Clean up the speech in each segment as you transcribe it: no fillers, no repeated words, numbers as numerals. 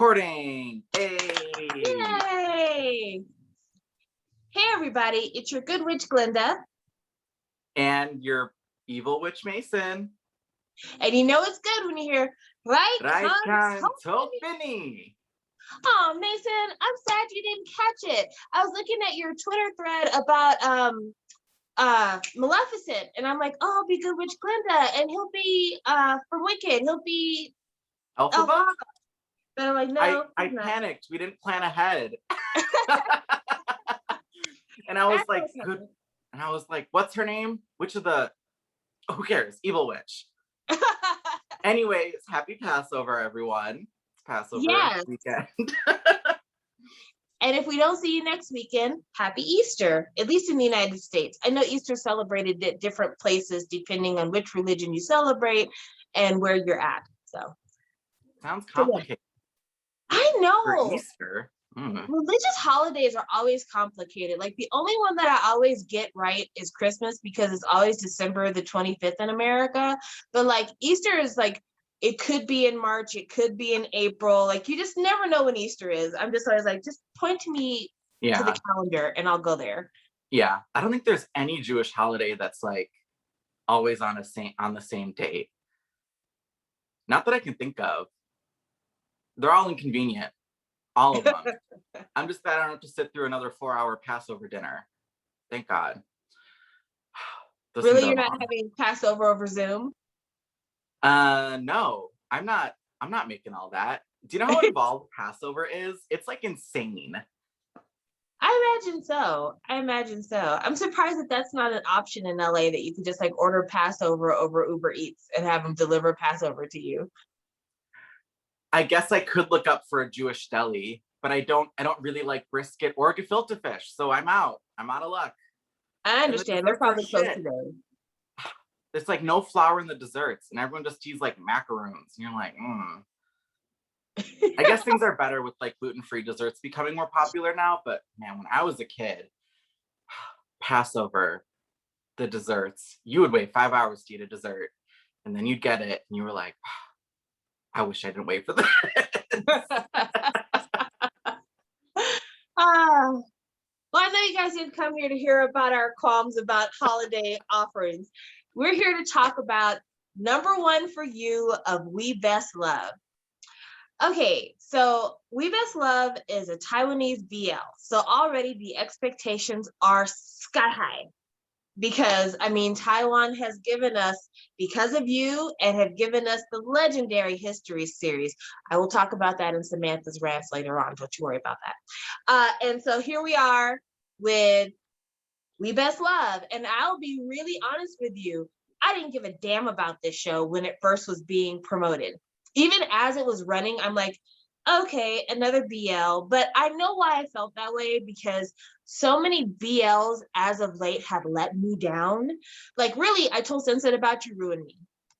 Recording. Hey. Yay! Hey everybody, it's your good witch Glinda. And your evil witch Mason. And you know it's good when you hear right can Topini. Oh Mason, I'm sad you didn't catch it. I was looking at your Twitter thread about Maleficent, and I'm like, oh, be good witch Glinda, and he'll be from Wicked, he'll be Elphaba? But I'm like, no, I panicked. We didn't plan ahead. And I was like, good. And I was like, what's her name? Which of the, who cares? Evil witch. Anyways, happy Passover, everyone. It's Passover weekend. And if we don't see you next weekend, happy Easter, at least in the United States. I know Easter celebrated at different places depending on which religion you celebrate and where you're at. So sounds complicated. I know. For Easter. Religious holidays are always complicated. Like the only one that I always get right is Christmas because it's always December the 25th in America. But like Easter is like, it could be in March, it could be in April. Like you just never know when Easter is. I'm just always like, just point to me to the calendar and I'll go there. Yeah, I don't think there's any Jewish holiday that's like always on the same date. Not that I can think of. They're all inconvenient. All of them. I'm just glad I don't have to sit through another 4-hour Passover dinner. Thank God. Really, you're not having Passover over Zoom? No, I'm not making all that. Do you know how involved Passover is? It's like insane. I imagine so. I'm surprised that that's not an option in LA, that you can just like order Passover over Uber Eats and have them deliver Passover to you. I guess I could look up for a Jewish deli, but I don't really like brisket or gefilte fish, so I'm out of luck. I understand. They're probably close today. There's like no flour in the desserts, and everyone just eats like macaroons, and you're like, I guess things are better with like gluten-free desserts becoming more popular now, but man, when I was a kid, Passover, the desserts, you would wait 5 hours to eat a dessert, and then you'd get it, and you were like, I wish I didn't wait for that. Well, I know you guys didn't come here to hear about our qualms about holiday offerings. We're here to talk about number one for you of We Best Love. Okay, so We Best Love is a Taiwanese BL. So already the expectations are sky high. Because, I mean, Taiwan has given us Because of You and have given us the legendary History series. I will talk about that in Samantha's rants later on. Don't you worry about that. And so here we are with We Best Love. And I'll be really honest with you. I didn't give a damn about this show when it first was being promoted. Even as it was running, I'm like, okay, another BL, but I know why I felt that way, because so many BLs as of late have let me down. Like really, I told Sunset About You ruined me.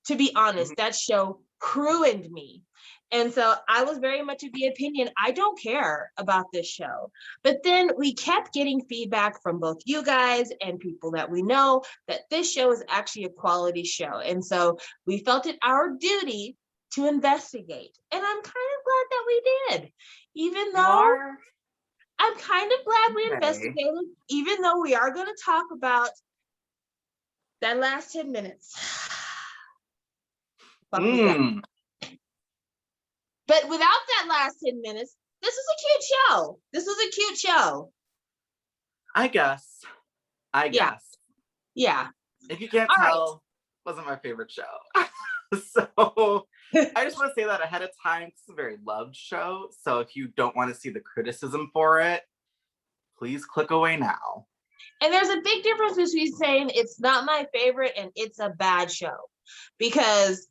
To be honest, that show ruined me. And so I was very much of the opinion, I don't care about this show. But then we kept getting feedback from both you guys and people that we know that this show is actually a quality show. And so we felt it our duty to investigate. And I'm kind of glad that we did, even though I'm kind of glad we investigated, even though we are going to talk about that last 10 minutes. But without that last 10 minutes, this is a cute show. This was a cute show. I guess. Yeah. If you can't tell, wasn't my favorite show. So I just want to say that ahead of time. This is a very loved show. So if you don't want to see the criticism for it, please click away now. And there's a big difference between saying it's not my favorite and it's a bad show. Because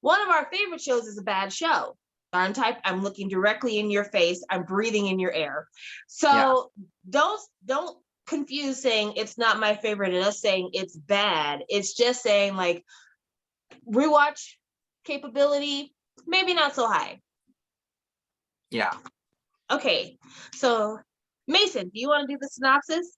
one of our favorite shows is a bad show. I'm looking directly in your face. I'm breathing in your air. So don't confuse saying it's not my favorite and us saying it's bad. It's just saying like, rewatch capability, maybe not so high. Yeah. Okay, so Mason, do you want to do the synopsis?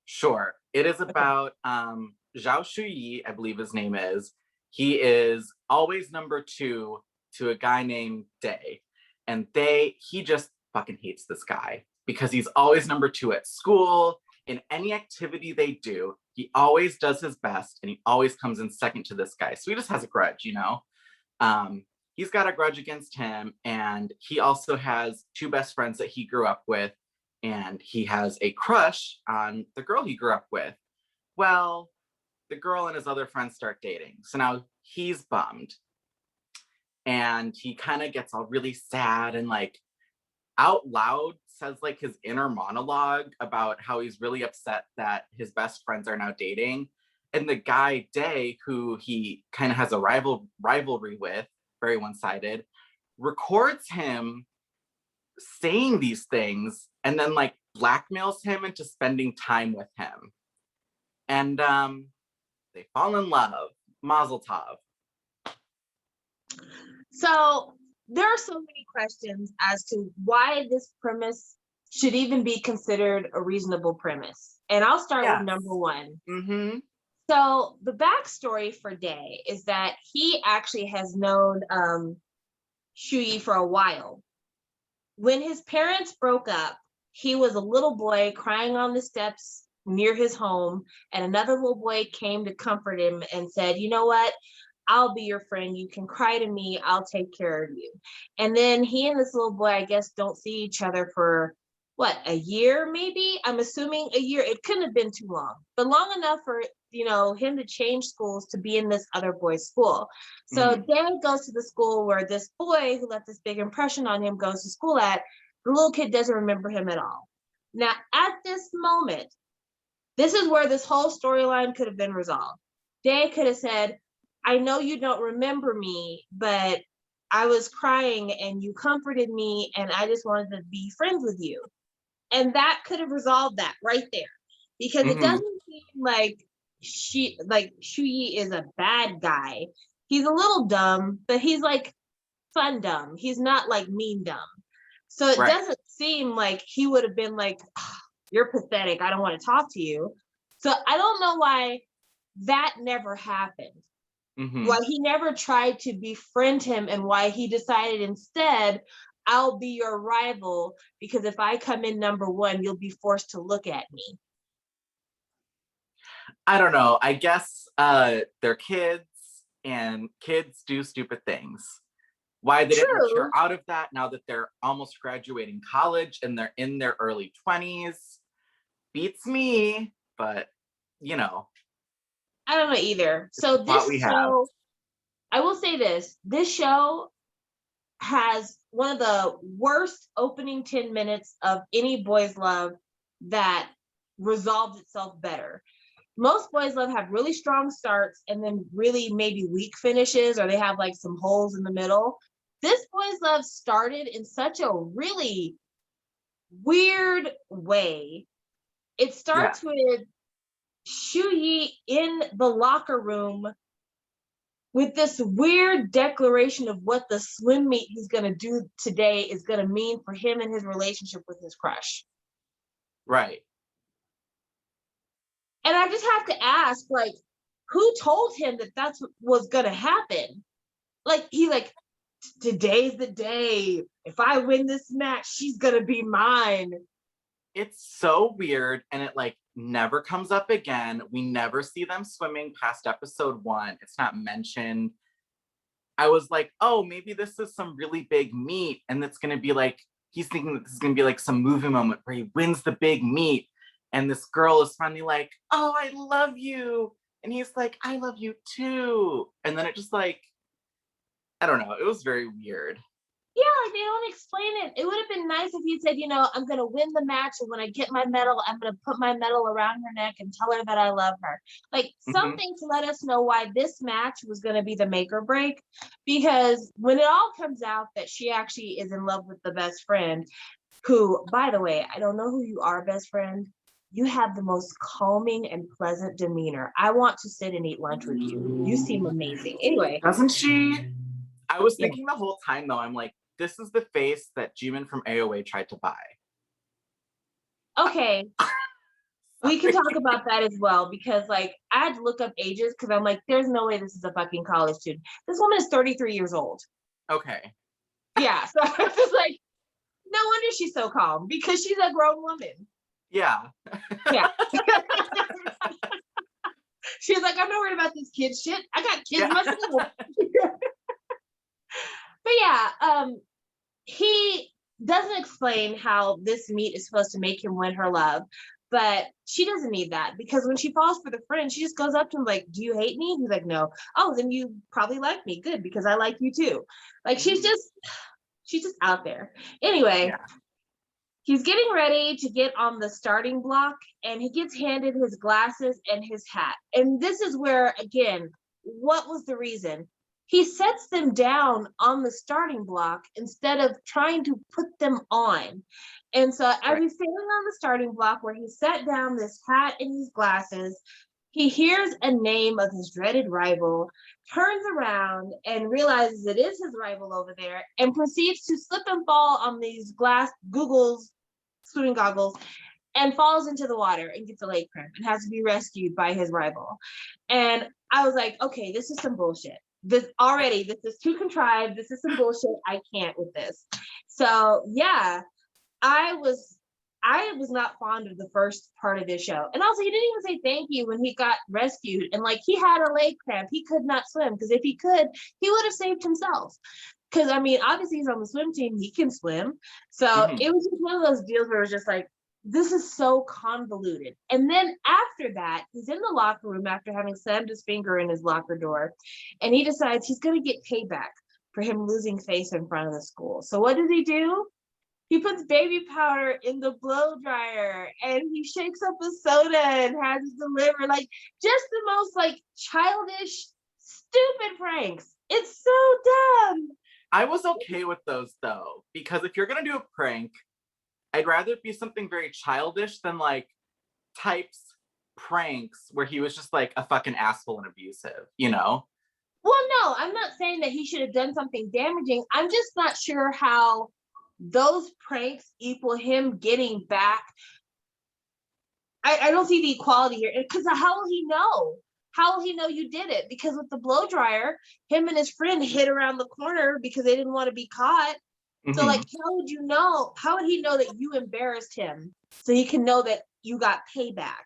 Sure. It is about Zhao Shuyi, I believe his name is. He is always number 2 to a guy named Day. And he just fucking hates this guy because he's always number 2 at school. In any activity they do, he always does his best and he always comes in second to this guy. So he just has a grudge, you know? He's got a grudge against him, and he also has 2 best friends that he grew up with, and he has a crush on the girl he grew up with. Well, the girl and his other friends start dating. So now he's bummed. And he kind of gets all really sad and like out loud says like his inner monologue about how he's really upset that his best friends are now dating. And the guy, Day, who he kind of has a rivalry with, very one-sided, records him saying these things and then like blackmails him into spending time with him. And they fall in love. Mazel tov. So there are so many questions as to why this premise should even be considered a reasonable premise. And I'll start with number 1. Mm-hmm. So the backstory for Day is that he actually has known Shuyi for a while. When his parents broke up, he was a little boy crying on the steps near his home, and another little boy came to comfort him and said, you know what? I'll be your friend. You can cry to me. I'll take care of you. And then he and this little boy, I guess, don't see each other for what, a year maybe? I'm assuming a year. It couldn't have been too long, but long enough for, you know, him to change schools to be in this other boy's school. So Dad goes to the school where this boy who left this big impression on him goes to school at. The little kid doesn't remember him at all. Now, at this moment, this is where this whole storyline could have been resolved. Dad could have said, I know you don't remember me, but I was crying and you comforted me and I just wanted to be friends with you. And that could have resolved that right there. Because it doesn't seem like Shuyi is a bad guy. He's a little dumb, but he's like fun dumb. He's not like mean dumb. So it doesn't seem like he would have been like, oh, you're pathetic. I don't want to talk to you. So I don't know why that never happened. Why he never tried to befriend him and why he decided instead, I'll be your rival because if I come in number 1, you'll be forced to look at me. I don't know. I guess they're kids and kids do stupid things. Why they didn't mature out of that now that they're almost graduating college and they're in their early 20s beats me, but you know. I don't know either. So this show, I will say this show has one of the worst opening 10 minutes of any boys love that resolved itself better. Most boys love have really strong starts and then really maybe weak finishes, or they have like some holes in the middle. This boys love started in such a really weird way. It starts with Shuyi in the locker room with this weird declaration of what the swim meet he's going to do today is going to mean for him and his relationship with his crush. Right. And I just have to ask, like, who told him that that's what was going to happen? Like, he's like, today's the day. If I win this match, she's going to be mine. It's so weird, and it like never comes up again. We never see them swimming past episode 1. It's not mentioned. I was like, oh, maybe this is some really big meet, and it's gonna be like, he's thinking that this is gonna be like some movie moment where he wins the big meet, and this girl is finally like, oh, I love you. And he's like, I love you too. And then it just like, I don't know, it was very weird. Yeah, like they don't explain it. It would have been nice if you said, you know, I'm going to win the match. And when I get my medal, I'm going to put my medal around her neck and tell her that I love her. Like something to let us know why this match was going to be the make or break. Because when it all comes out that she actually is in love with the best friend, who, by the way, I don't know who you are, best friend. You have the most calming and pleasant demeanor. I want to sit and eat lunch with you. You seem amazing. Anyway. Doesn't she? I was thinking the whole time, though, I'm like, this is the face that Jimin from AOA tried to buy. Okay. We can talk about that as well, because like I had to look up ages because I'm like, there's no way this is a fucking college student. This woman is 33 years old. Okay. Yeah. So I was just is she so calm? Because she's a grown woman. Yeah. Yeah. She's like, I'm not worried about this kid shit. I got kids myself. But yeah, he doesn't explain how this meat is supposed to make him win her love, but she doesn't need that, because when she falls for the friend, she just goes up to him like, do you hate me? He's like, no. Oh, then you probably like me. Good, because I like you too. Like, she's just out there. Anyway, Yeah. he's getting ready to get on the starting block, and he gets handed his glasses and his hat. And this is where, again, what was the reason? He sets them down on the starting block instead of trying to put them on. And so as he's standing on the starting block where he set down this hat and these glasses, he hears a name of his dreaded rival, turns around and realizes it is his rival over there, and proceeds to slip and fall on these glass swimming goggles, and falls into the water and gets a leg cramp and has to be rescued by his rival. And I was like, okay, this is some bullshit. This is too contrived. This is some bullshit. I can't with this. So yeah, I was not fond of the first part of this show. And also, he didn't even say thank you when he got rescued. And like, he had a leg cramp. He could not swim, because if he could, he would have saved himself. Because I mean, obviously he's on the swim team. He can swim. So it was just one of those deals where it was just like, this is so convoluted. And then after that, he's in the locker room after having slammed his finger in his locker door, and he decides he's going to get payback for him losing face in front of the school. So what does he do? He puts baby powder in the blow dryer, and he shakes up a soda and has it delivered. Like, just the most like childish, stupid pranks. It's so dumb. I was okay with those though, because if you're gonna do a prank, I'd rather it be something very childish than like types pranks where he was just like a fucking asshole and abusive, you know? Well, no, I'm not saying that he should have done something damaging. I'm just not sure how those pranks equal him getting back. I don't see the equality here, because how will he know? How will he know you did it? Because with the blow dryer, him and his friend hid around the corner because they didn't want to be caught. So like, how would you know? How would he know that you embarrassed him so he can know that you got payback?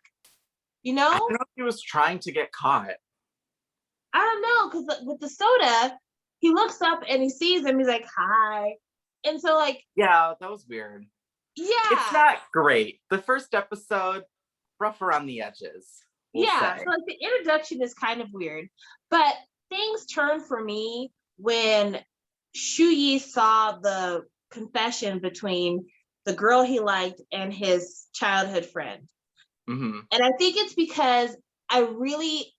You know? I don't know if he was trying to get caught. I don't know, because with the soda, he looks up and he sees him. He's like, hi. And so like, yeah, that was weird. Yeah. It's not great. The first episode, rough around the edges. We'll say. So like the introduction is kind of weird, but things turned for me when Shuyi saw the confession between the girl he liked and his childhood friend. And I think it's because I really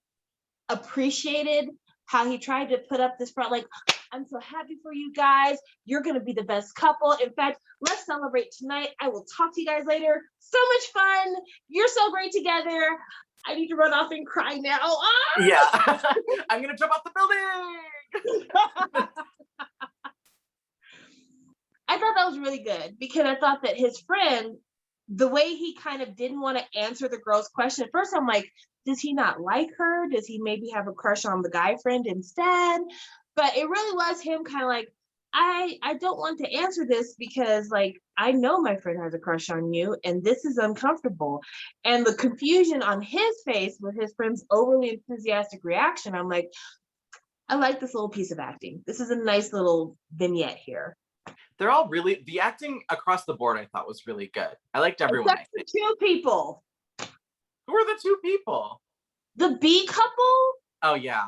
appreciated how he tried to put up this front, like, I'm so happy for you guys. You're going to be the best couple. In fact, let's celebrate tonight. I will talk to you guys later. So much fun. You're so great together. I need to run off and cry now. Ah! Yeah. I'm going to jump off the building. I thought that was really good, because I thought that his friend, the way he kind of didn't want to answer the girl's question, at first I'm like, does he not like her? Does he maybe have a crush on the guy friend instead? But it really was him kind of like, I don't want to answer this because like, I know my friend has a crush on you and this is uncomfortable. And the confusion on his face with his friend's overly enthusiastic reaction, I'm like, I like this little piece of acting. This is a nice little vignette here. They're all really, the acting across the board I thought was really good. I liked everyone. Except for two people. Who are the two people? The B couple? Oh yeah,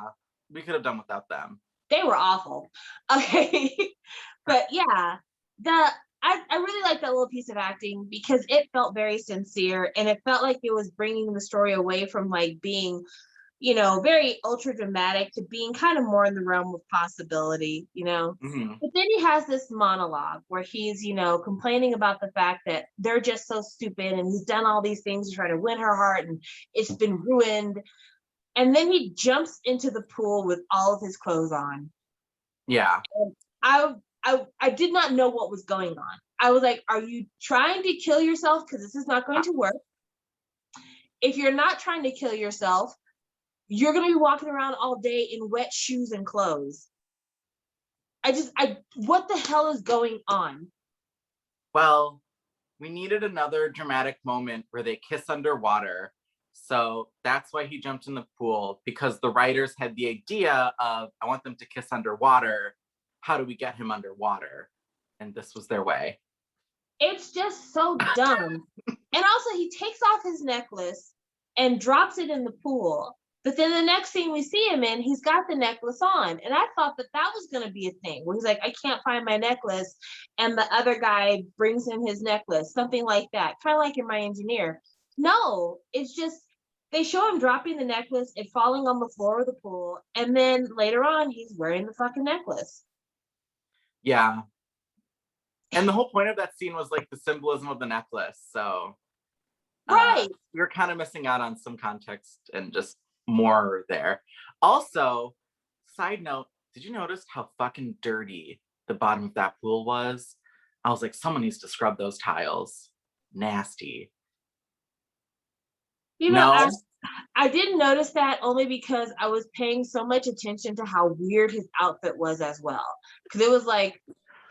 we could have done without them. They were awful. Okay. But yeah, I really like that little piece of acting because it felt very sincere, and it felt like it was bringing the story away from like being, you know, very ultra dramatic to being kind of more in the realm of possibility, you know. But then he has this monologue where he's, you know, complaining about the fact that they're just so stupid and he's done all these things to try to win her heart and it's been ruined. And then he jumps into the pool with all of his clothes on. Yeah. And I did not know what was going on. I was like, are you trying to kill yourself? Because this is not going to work. If you're not trying to kill yourself, you're going to be walking around all day in wet shoes and clothes. What the hell is going on? Well, we needed another dramatic moment where they kiss underwater. So that's why he jumped in the pool, because the writers had the idea of, I want them to kiss underwater. How do we get him underwater? And this was their way. It's just so dumb. And also, he takes off his necklace and drops it in the pool. But then the next scene we see him in, he's got the necklace on. And I thought that that was going to be a thing where he's like, I can't find my necklace. And the other guy brings him his necklace, something like that. Kind of like in My Engineer. No, it's just, they show him dropping the necklace and falling on the floor of the pool. And then later on, he's wearing the fucking necklace. Yeah. And the whole point of that scene was like the symbolism of the necklace. So Right. we were kind of missing out on some context and just more there. Also, side note, did you notice how fucking dirty the bottom of that pool was? I was like, someone needs to scrub those tiles. Nasty. You know, No? I didn't notice that only because I was paying so much attention to how weird his outfit was as well. Because it was like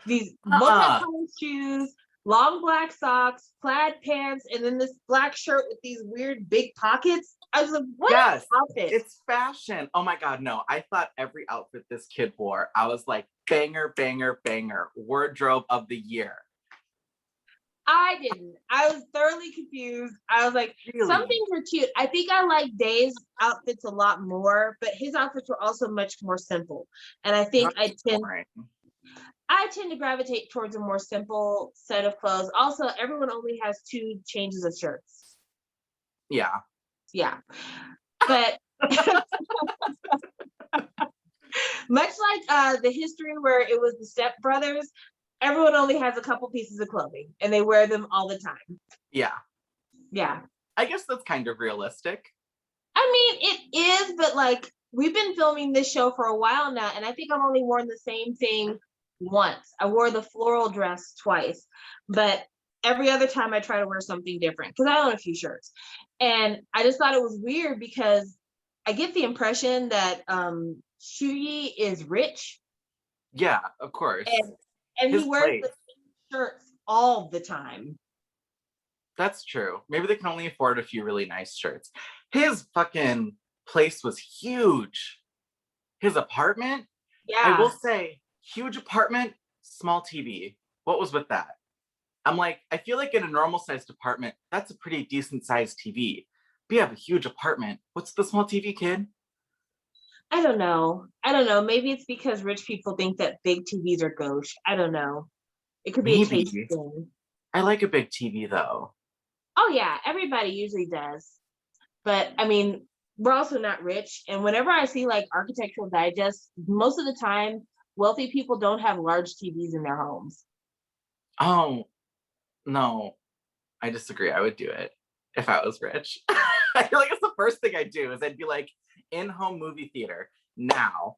these multicolored shoes, long black socks, plaid pants, and then this black shirt with these weird big pockets. I was like, what Yes, outfit? it's fashion. Oh my God, no. I thought every outfit this kid wore, I was like, banger, banger, banger. Wardrobe of the year. I didn't. I was thoroughly confused. I was like, Really? some things were cute. I think I like Dave's outfits a lot more, but his outfits were also much more simple. And I think I tend to gravitate towards a more simple set of clothes. Also, everyone only has 2 changes of shirts. Yeah. Yeah. But much like the history where it was the Step Brothers, everyone only has a couple pieces of clothing and they wear them all the time. Yeah. Yeah. I guess that's kind of realistic. I mean, it is, but like we've been filming this show for a while now, and I think I've only worn the same thing once. I wore the floral dress twice, but every other time I try to wear something different because I own a few shirts. And I just thought it was weird because I get the impression that Shuyi is rich. Yeah, of course. And he wears the same shirts all the time. That's true. Maybe they can only afford a few really nice shirts. His fucking place was huge. His apartment, Yeah. I will say, huge apartment, small TV. What was with that? I'm like, I feel like in a normal sized apartment, that's a pretty decent sized TV. We have a huge apartment. What's the small TV, kid? I don't know. Maybe it's because rich people think that big TVs are gauche. I don't know. It could be a taste thing. I like a big TV though. Oh yeah, everybody usually does. But I mean, we're also not rich. And whenever I see like Architectural Digest, most of the time, wealthy people don't have large TVs in their homes. Oh, no, I disagree. I would do it if I was rich. I feel like it's the first thing I'd do is I'd be like, in-home movie theater now.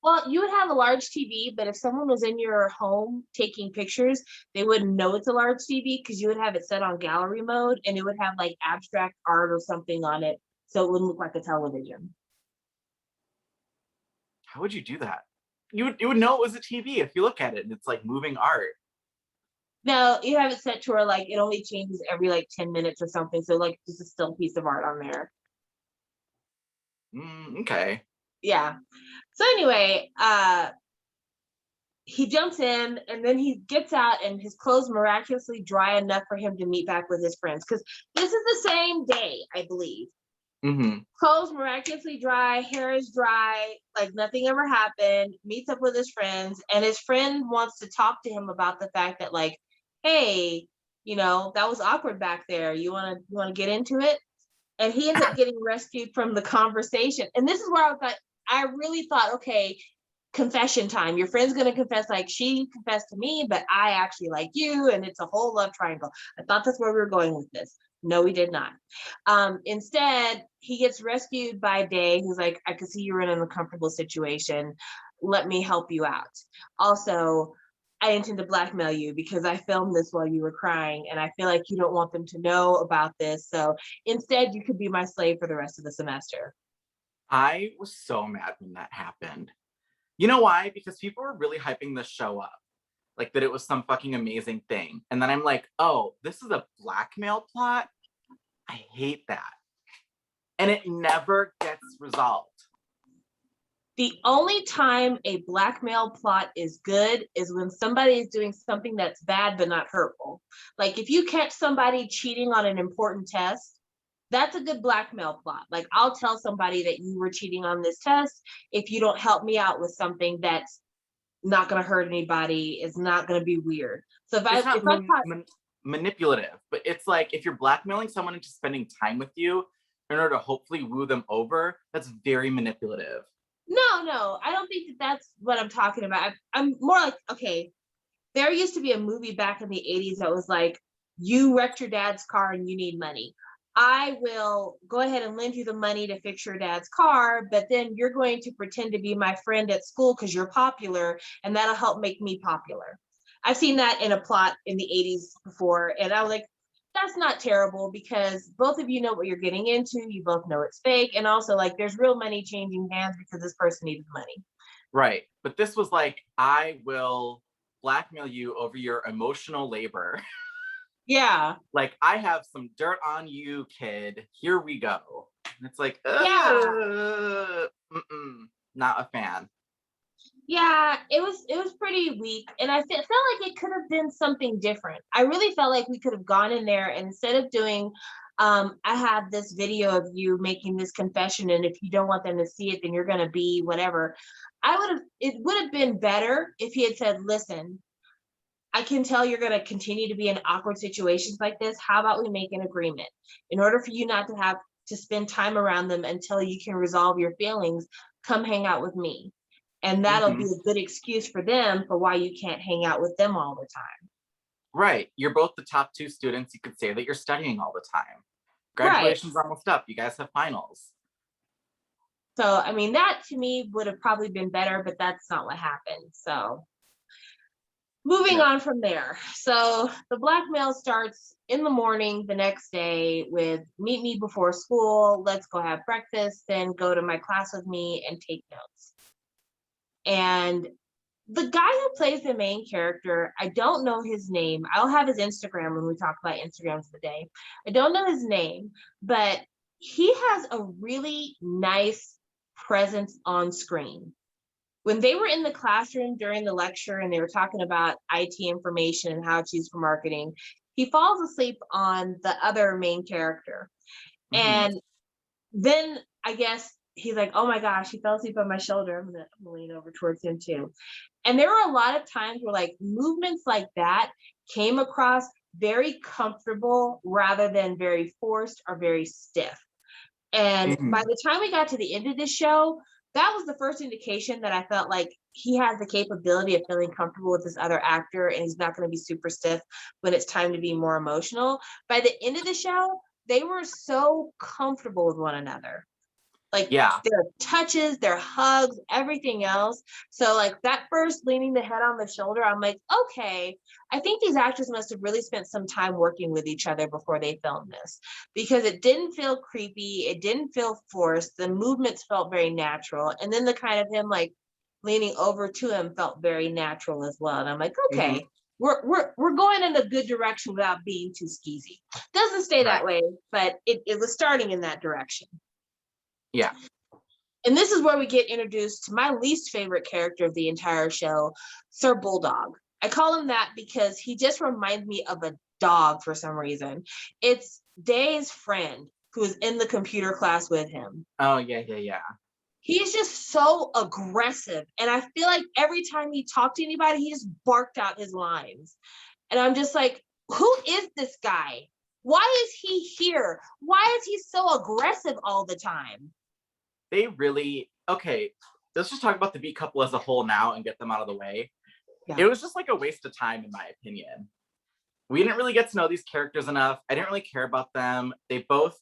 Well, you would have a large TV, but if someone was in your home taking pictures, they wouldn't know it's a large TV because you would have it set on gallery mode and it would have like abstract art or something on it. So it wouldn't look like a television. How would you do that? You would know it was a TV if you look at it and it's like moving art. No, you have it set to where like it only changes every like 10 minutes or something. So like just a still piece of art on there. Okay. Yeah. So anyway, he jumps in and then he gets out and his clothes miraculously dry enough for him to meet back with his friends because this is the same day, I believe. Mm-hmm. Clothes miraculously dry, hair is dry, like nothing ever happened, meets up with his friends, and his friend wants to talk to him about the fact that like, hey, you know, that was awkward back there. You wanna get into it? And he ends up getting rescued from the conversation. And this is where I really thought, okay, confession time. Your friend's gonna confess, like she confessed to me, but I actually like you, and it's a whole love triangle. I thought that's where we were going with this. No, we did not. Instead, he gets rescued by Day, who's like, I could see you're in an uncomfortable situation. Let me help you out. Also, I intend to blackmail you because I filmed this while you were crying and I feel like you don't want them to know about this. So instead, you could be my slave for the rest of the semester. I was so mad when that happened. You know why? Because people were really hyping this show up. like that it was some fucking amazing thing. And then I'm like, oh, this is a blackmail plot? I hate that. And it never gets resolved. The only time a blackmail plot is good is when somebody is doing something that's bad but not hurtful. Like if you catch somebody cheating on an important test, that's a good blackmail plot. Like I'll tell somebody that you were cheating on this test if you don't help me out with something that's not going to hurt anybody, it's not going to be weird. So it's not manipulative, but it's like if you're blackmailing someone into spending time with you in order to hopefully woo them over, that's very manipulative. No, I don't think that that's what I'm talking about. I'm more like, okay, there used to be a movie back in the 80s that was like, you wrecked your dad's car and you need money. I will go ahead and lend you the money to fix your dad's car, but then you're going to pretend to be my friend at school because you're popular, and that'll help make me popular. I've seen that in a plot in the 80s before, and I was like, that's not terrible because both of you know what you're getting into. You both know it's fake. And also, like, there's real money changing hands because this person needs money. Right. But this was like, I will blackmail you over your emotional labor. Yeah. Like, I have some dirt on you, kid. Here we go. And it's like, not a fan. Yeah, it was pretty weak, and I felt like it could have been something different. I really felt like we could have gone in there, and instead of doing, I have this video of you making this confession, and if you don't want them to see it, then you're gonna be whatever. It would have been better if he had said, listen, I can tell you're gonna continue to be in awkward situations like this. How about we make an agreement? In order for you not to have to spend time around them until you can resolve your feelings, come hang out with me. And that'll be a good excuse for them for why you can't hang out with them all the time. Right. You're both the top 2 students. You could say that you're studying all the time. Graduation's almost up. You guys have finals. So, I mean, that to me would have probably been better, but that's not what happened. So moving on from there. So the blackmail starts in the morning the next day with meet me before school. Let's go have breakfast, then go to my class with me and take notes. And the guy who plays the main character, I don't know his name. I'll have his Instagram when we talk about Instagrams of the day. I don't know his name, but he has a really nice presence on screen. When they were in the classroom during the lecture and they were talking about IT information and how it's used for marketing, he falls asleep on the other main character. And then I guess he's like, oh my gosh, he fell asleep on my shoulder. I'm gonna lean over towards him too. And there were a lot of times where like movements like that came across very comfortable rather than very forced or very stiff. And by the time we got to the end of this show, that was the first indication that I felt like he has the capability of feeling comfortable with this other actor and he's not going to be super stiff when it's time to be more emotional. By the end of the show, they were so comfortable with one another. Like their touches, their hugs, everything else. So like that first leaning the head on the shoulder, I'm like, okay, I think these actors must have really spent some time working with each other before they filmed this because it didn't feel creepy. It didn't feel forced. The movements felt very natural. And then the kind of him like leaning over to him felt very natural as well. And I'm like, okay, we're going in a good direction without being too skeezy. Doesn't stay that way, but it was starting in that direction. Yeah. And this is where we get introduced to my least favorite character of the entire show, Sir Bulldog. I call him that because he just reminds me of a dog for some reason. It's Day's friend who is in the computer class with him. Oh, yeah. He's just so aggressive. And I feel like every time he talked to anybody, he just barked out his lines. And I'm just like, who is this guy? Why is he here? Why is he so aggressive all the time? They really, okay, let's just talk about the Beat couple as a whole now and get them out of the way. Yeah. It was just like a waste of time, in my opinion. We didn't really get to know these characters enough. I didn't really care about them. They both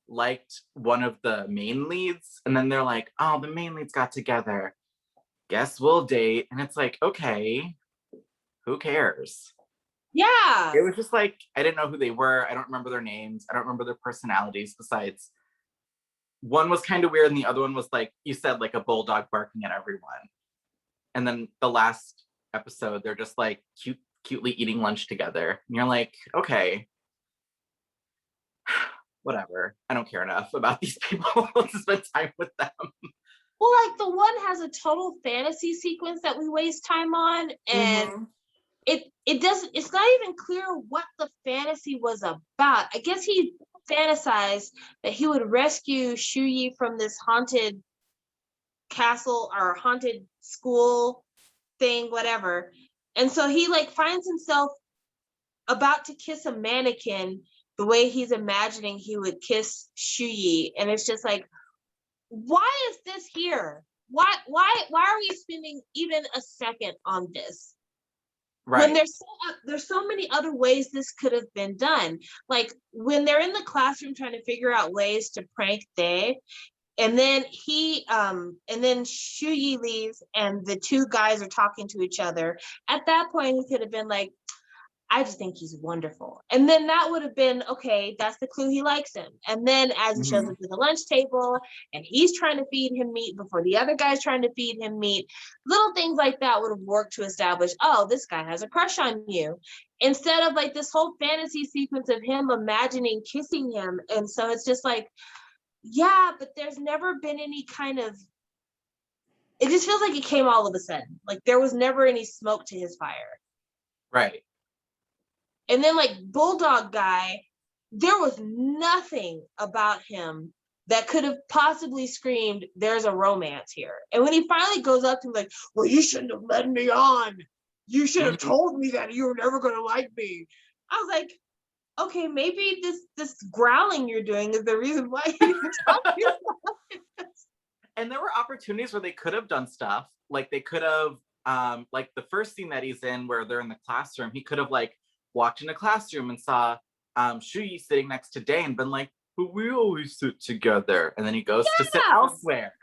liked one of the main leads, and then they're like, oh, the main leads got together. Guess we'll date. And it's like, okay, who cares? Yeah. It was just like, I didn't know who they were. I don't remember their names. I don't remember their personalities besides one was kind of weird and the other one was like, you said, like a bulldog barking at everyone. And then the last episode, they're just like cutely eating lunch together. And you're like, okay, whatever. I don't care enough about these people to spend time with them. Well, like the one has a total fantasy sequence that we waste time on, and it doesn't, it's not even clear what the fantasy was about. I guess he fantasized that he would rescue Shuyi from this haunted castle or haunted school thing, whatever. And so he like finds himself about to kiss a mannequin the way he's imagining he would kiss Shuyi. And it's just like, why is this here? Why are we spending even a second on this? Right. When there's so many other ways this could have been done. Like when they're in the classroom trying to figure out ways to prank Dae, and then Shuyi leaves and the two guys are talking to each other. At that point, he could have been like, I just think he's wonderful. And then that would have been, okay, that's the clue, he likes him. And then as he shows up to the lunch table and he's trying to feed him meat before the other guy's trying to feed him meat, little things like that would have worked to establish, oh, this guy has a crush on you. Instead of like this whole fantasy sequence of him imagining kissing him. And so it's just like, yeah, but there's never been any kind of, it just feels like it came all of a sudden. Like there was never any smoke to his fire. Right. And then like Bulldog guy, there was nothing about him that could have possibly screamed, there's a romance here. And when he finally goes up to him like, well, you shouldn't have led me on. You should have told me that you were never going to like me. I was like, okay, maybe this growling you're doing is the reason why you're talking about this. And there were opportunities where they could have done stuff. Like they could have, like the first scene that he's in where they're in the classroom, he could have like walked in a classroom and saw Shuyi sitting next to Dae and been like, but we always sit together. And then he goes to sit elsewhere.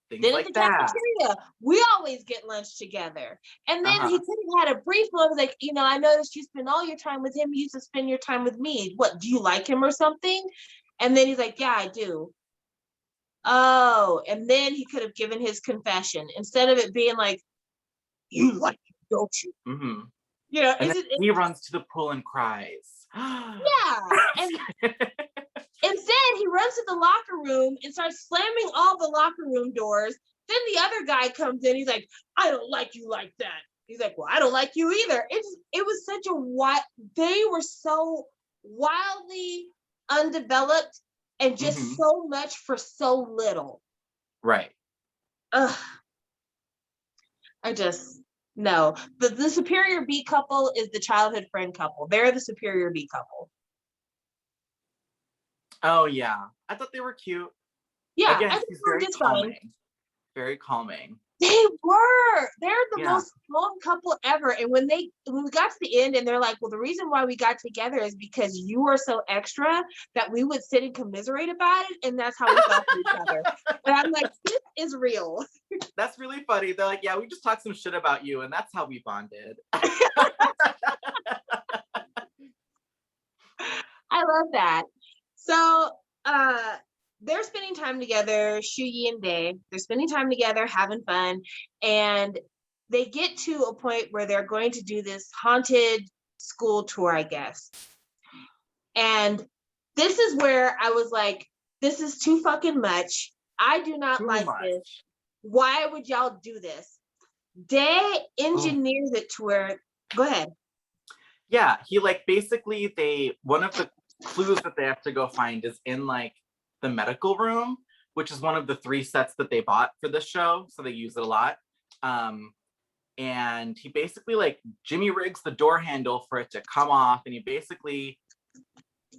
Things then like at the cafeteria, we always get lunch together. And then he could have had a brief moment like, you know, I noticed you spend all your time with him. You used to spend your time with me. What, do you like him or something? And then he's like, yeah, I do. Oh, and then he could have given his confession instead of it being like, you like him, don't you? You know, and then he runs to the pool and cries. Yeah. And instead, he runs to the locker room and starts slamming all the locker room doors. Then the other guy comes in. He's like, I don't like you like that. He's like, well, I don't like you either. It was such a wild, they were so wildly undeveloped and just so much for so little. Right. Ugh. No. The superior B couple is the childhood friend couple. They're the superior B couple. Oh yeah, I thought they were cute. Yeah, again, I think he's they were very just calming. fine. Very calming. They were. They're the most calm couple ever. And when we got to the end and they're like, well, the reason why we got together is because you were so extra that we would sit and commiserate about it. And that's how we felt for each other. And I'm like, this is real. That's really funny. They're like, yeah, we just talked some shit about you. And that's how we bonded. I love that. So, they're spending time together, Shuyi and Dae. They're spending time together, having fun, and they get to a point where they're going to do this haunted school tour, I guess. And this is where I was like, this is too fucking much. I do not like this. Why would y'all do this? Dae engineers it to where, go ahead. Yeah, he like basically one of the clues that they have to go find is in like the medical room, which is one of the 3 sets that they bought for this show, so they use it a lot. And he basically like Jimmy rigs the door handle for it to come off, and he basically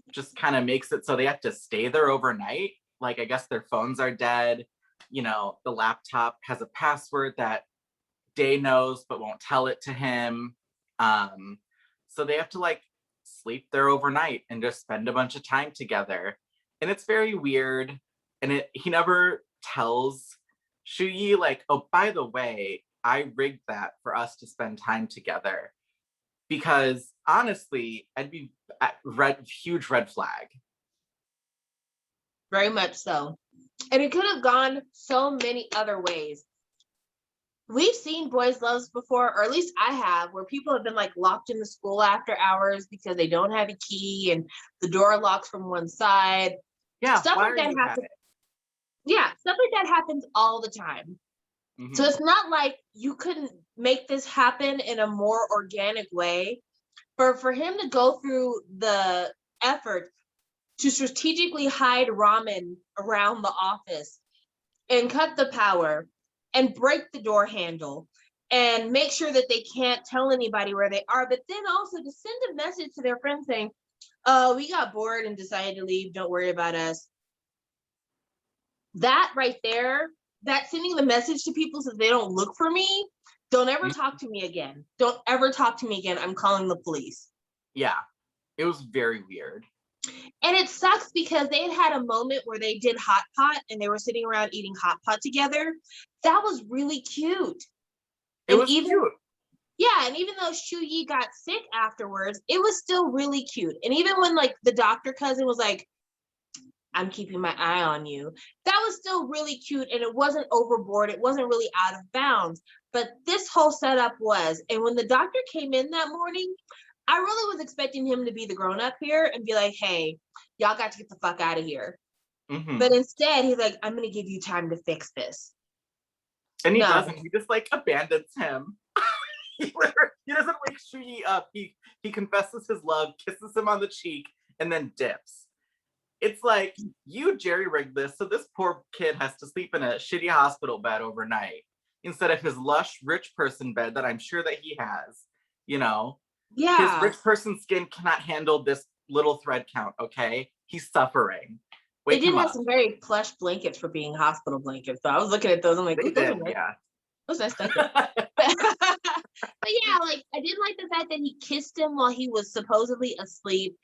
just kind of makes it so they have to stay there overnight. Like I guess their phones are dead, you know, the laptop has a password that Dae knows but won't tell it to him. So they have to like sleep there overnight and just spend a bunch of time together. And it's very weird. And he never tells Shuyi like, oh, by the way, I rigged that for us to spend time together. Because honestly, I'd be huge red flag. Very much so. And it could have gone so many other ways. we've seen boys' loves before, or at least I have, where people have been like locked in the school after hours because they don't have a key and the door locks from one side. Yeah, Stuff why like are that you at happens. it? Yeah, stuff like that happens all the time. So Mhm. it's not like you couldn't make this happen in a more organic way. For him to go through the effort to strategically hide ramen around the office and cut the power and break the door handle and make sure that they can't tell anybody where they are, but then also to send a message to their friends saying, oh, we got bored and decided to leave, don't worry about us. That right there, that sending the message to people so they don't look for me, don't ever Mhm. talk to me again. Don't ever talk to me again. I'm calling the police. Yeah, it was very weird. And it sucks because they had a moment where they did hot pot and they were sitting around eating hot pot together. That was really cute. It And was even cute. yeah, and even though Shu Yi got sick afterwards, it was still really cute. And even when like the doctor cousin was like, I'm keeping my eye on you, that was still really cute and it wasn't overboard. It wasn't really out of bounds. But this whole setup was, and when the doctor came in that morning, I really was expecting him to be the grown up here and be like, hey, y'all got to get the fuck out of here. But Mhm. instead, he's like, I'm going to give you time to fix this. And he No, doesn't. He just like abandons him. He doesn't wake Shuyi up. He confesses his love, kisses him on the cheek, and then dips. It's like you jerry-rigged this so this poor kid has to sleep in a shitty hospital bed overnight instead of his lush rich person bed that I'm sure that he has. You know, his yeah. rich person skin cannot handle this little thread count. Okay, he's suffering. They Wake did him have up. some very plush blankets for being hospital blankets. So I was looking at those. I'm like, They ooh, those are did, nice. yeah. Those are nice blankets. But yeah, like I did like the fact that he kissed him while he was supposedly asleep.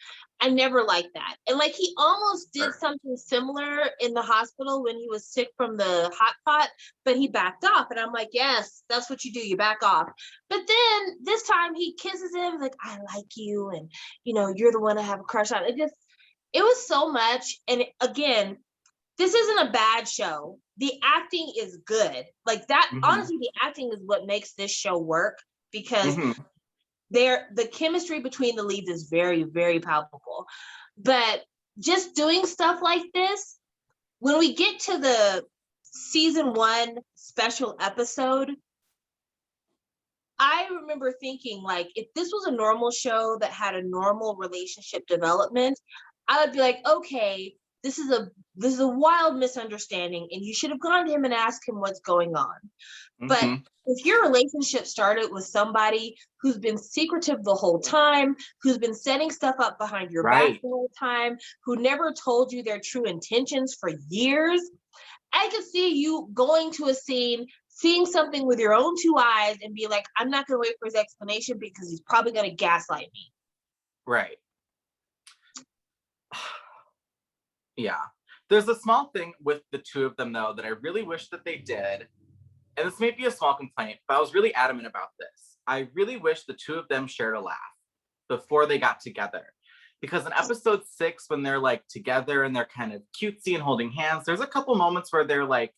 I never liked that. And like he almost did Sure. something similar in the hospital when he was sick from the hot pot, but he backed off. And I'm like, yes, that's what you do. You back off. But then this time he kisses him, like, I like you, and you're the one I have a crush on. It was so much. And again, this isn't a bad show. The acting is good. Like that, Mm-hmm. honestly, the acting is what makes this show work because Mm-hmm. the chemistry between the leads is very, very palpable. But just doing stuff like this, when we get to the season 1 special episode, I remember thinking like if this was a normal show that had a normal relationship development, I would be like, okay, this is a wild misunderstanding and you should have gone to him and asked him what's going on. But Mm-hmm. if your relationship started with somebody who's been secretive the whole time, who's been setting stuff up behind your back Right. the whole time, who never told you their true intentions for years, I could see you going to a scene, seeing something with your own two eyes and be like, I'm not going to wait for his explanation because he's probably going to gaslight me. Right. Yeah. There's a small thing with the two of them, though, that I really wish that they did. And this may be a small complaint, but I was really adamant about this. I really wish the two of them shared a laugh before they got together. Because in episode 6, when they're like together and they're kind of cutesy and holding hands, there's a couple moments where they're like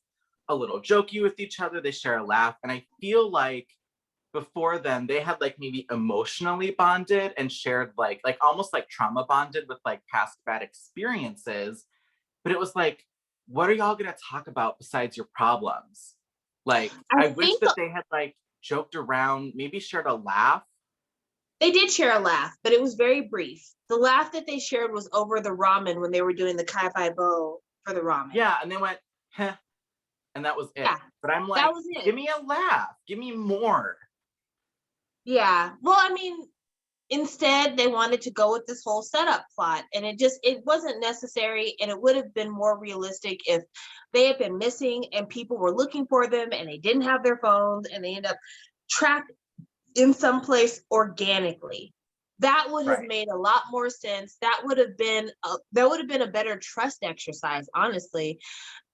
a little jokey with each other. They share a laugh. And I feel like before then they had like maybe emotionally bonded and shared like almost like trauma bonded with like past bad experiences. But it was like, what are y'all gonna talk about besides your problems? Like, I I wish think that they had like joked around, maybe shared a laugh. they did share a laugh, but it was very brief. The laugh that they shared was over the ramen when they were doing the kai pai bo for the ramen. Yeah, and they went, heh, and that was it. Yeah, But I'm that like, was it. give me a laugh, give me more. Yeah. Well, I mean, instead they wanted to go with this whole setup plot and it wasn't necessary, and it would have been more realistic if they had been missing and people were looking for them and they didn't have their phones and they end up trapped in some place organically. That would have Right. made a lot more sense. That would have been a better trust exercise, honestly.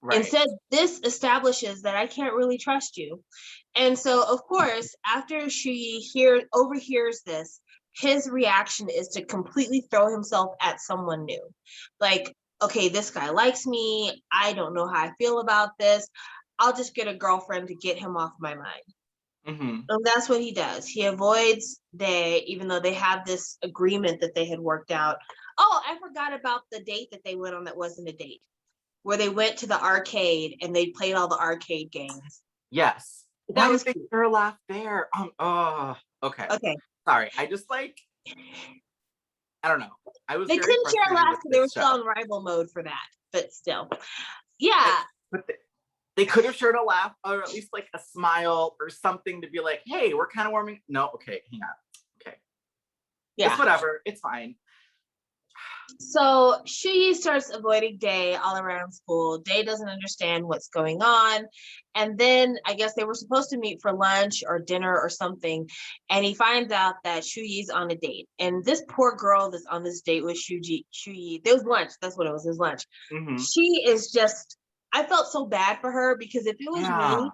Right. Instead, this establishes that I can't really trust you. And so, of course, after she overhears this, his reaction is to completely throw himself at someone new. Like, okay, this guy likes me. I don't know how I feel about this. I'll just get a girlfriend to get him off my mind. Mm-hmm. And that's what he does. He avoids Day, even though they have this agreement that they had worked out. Oh, I forgot about the date that they went on that wasn't a date, where they went to the arcade and they played all the arcade games. Yes. That Why was didn't they cute. share a laugh there? Okay. Okay. Sorry. I just like, I don't know. I was They very couldn't share a frustrated laugh with because they were this still show. in rival mode for that, but still. Yeah. But they could have shared a laugh or at least like a smile or something to be like, hey, we're kind of warming. No, okay, hang on. Okay. Yeah. It's whatever. It's fine. So Shuyi starts avoiding Day all around school. Day doesn't understand what's going on. And then I guess they were supposed to meet for lunch or dinner or something. And he finds out that Shuyi's on a date. And this poor girl that's on this date with Shuyi, there was lunch. That's what it was. It was lunch. Mm-hmm. She is just, I felt so bad for her because if it was me,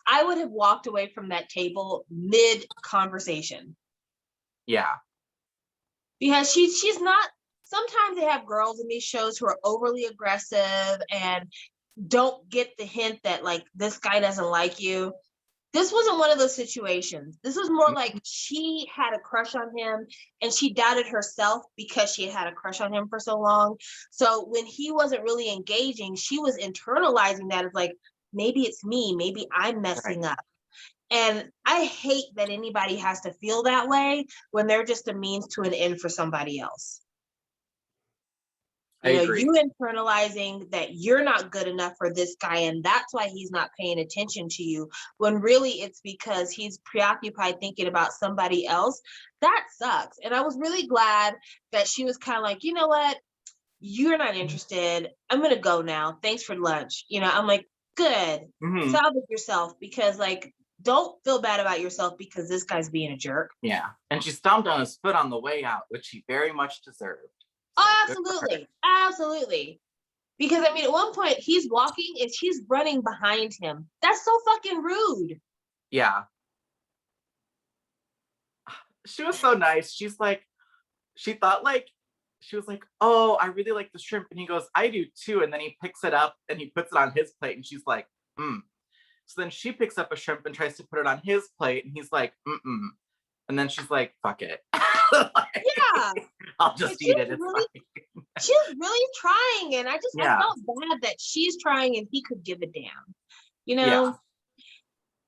I would have walked away from that table mid-conversation. Yeah. Because she's not, sometimes they have girls in these shows who are overly aggressive and don't get the hint that like this guy doesn't like you. This wasn't one of those situations. This was more like she had a crush on him and she doubted herself because she had a crush on him for so long. So when he wasn't really engaging, she was internalizing that as like, maybe it's me, maybe I'm messing up. And I hate that anybody has to feel that way when they're just a means to an end for somebody else. I agree. You internalizing that you're not good enough for this guy and that's why he's not paying attention to you, when really it's because he's preoccupied thinking about somebody else. That sucks. And I was really glad that she was kind of like, you know what? You're not interested. I'm going to go now. Thanks for lunch. I'm like, good. Mm-hmm. Salvage yourself, because like, don't feel bad about yourself because this guy's being a jerk. Yeah. And she stomped on his foot on the way out, which he very much deserved. Oh, absolutely. Absolutely. Because I mean, at one point he's walking and she's running behind him. That's so fucking rude. Yeah. She was so nice. She's like, she thought like, she was like, oh, I really like the shrimp. And he goes, I do too. And then he picks it up and he puts it on his plate. And she's like, So then she picks up a shrimp and tries to put it on his plate. And he's like, And then she's like, fuck it. Like, yeah. I'll just eat it. It's fine. She's really trying. And I felt bad that she's trying and he could give a damn, Yeah.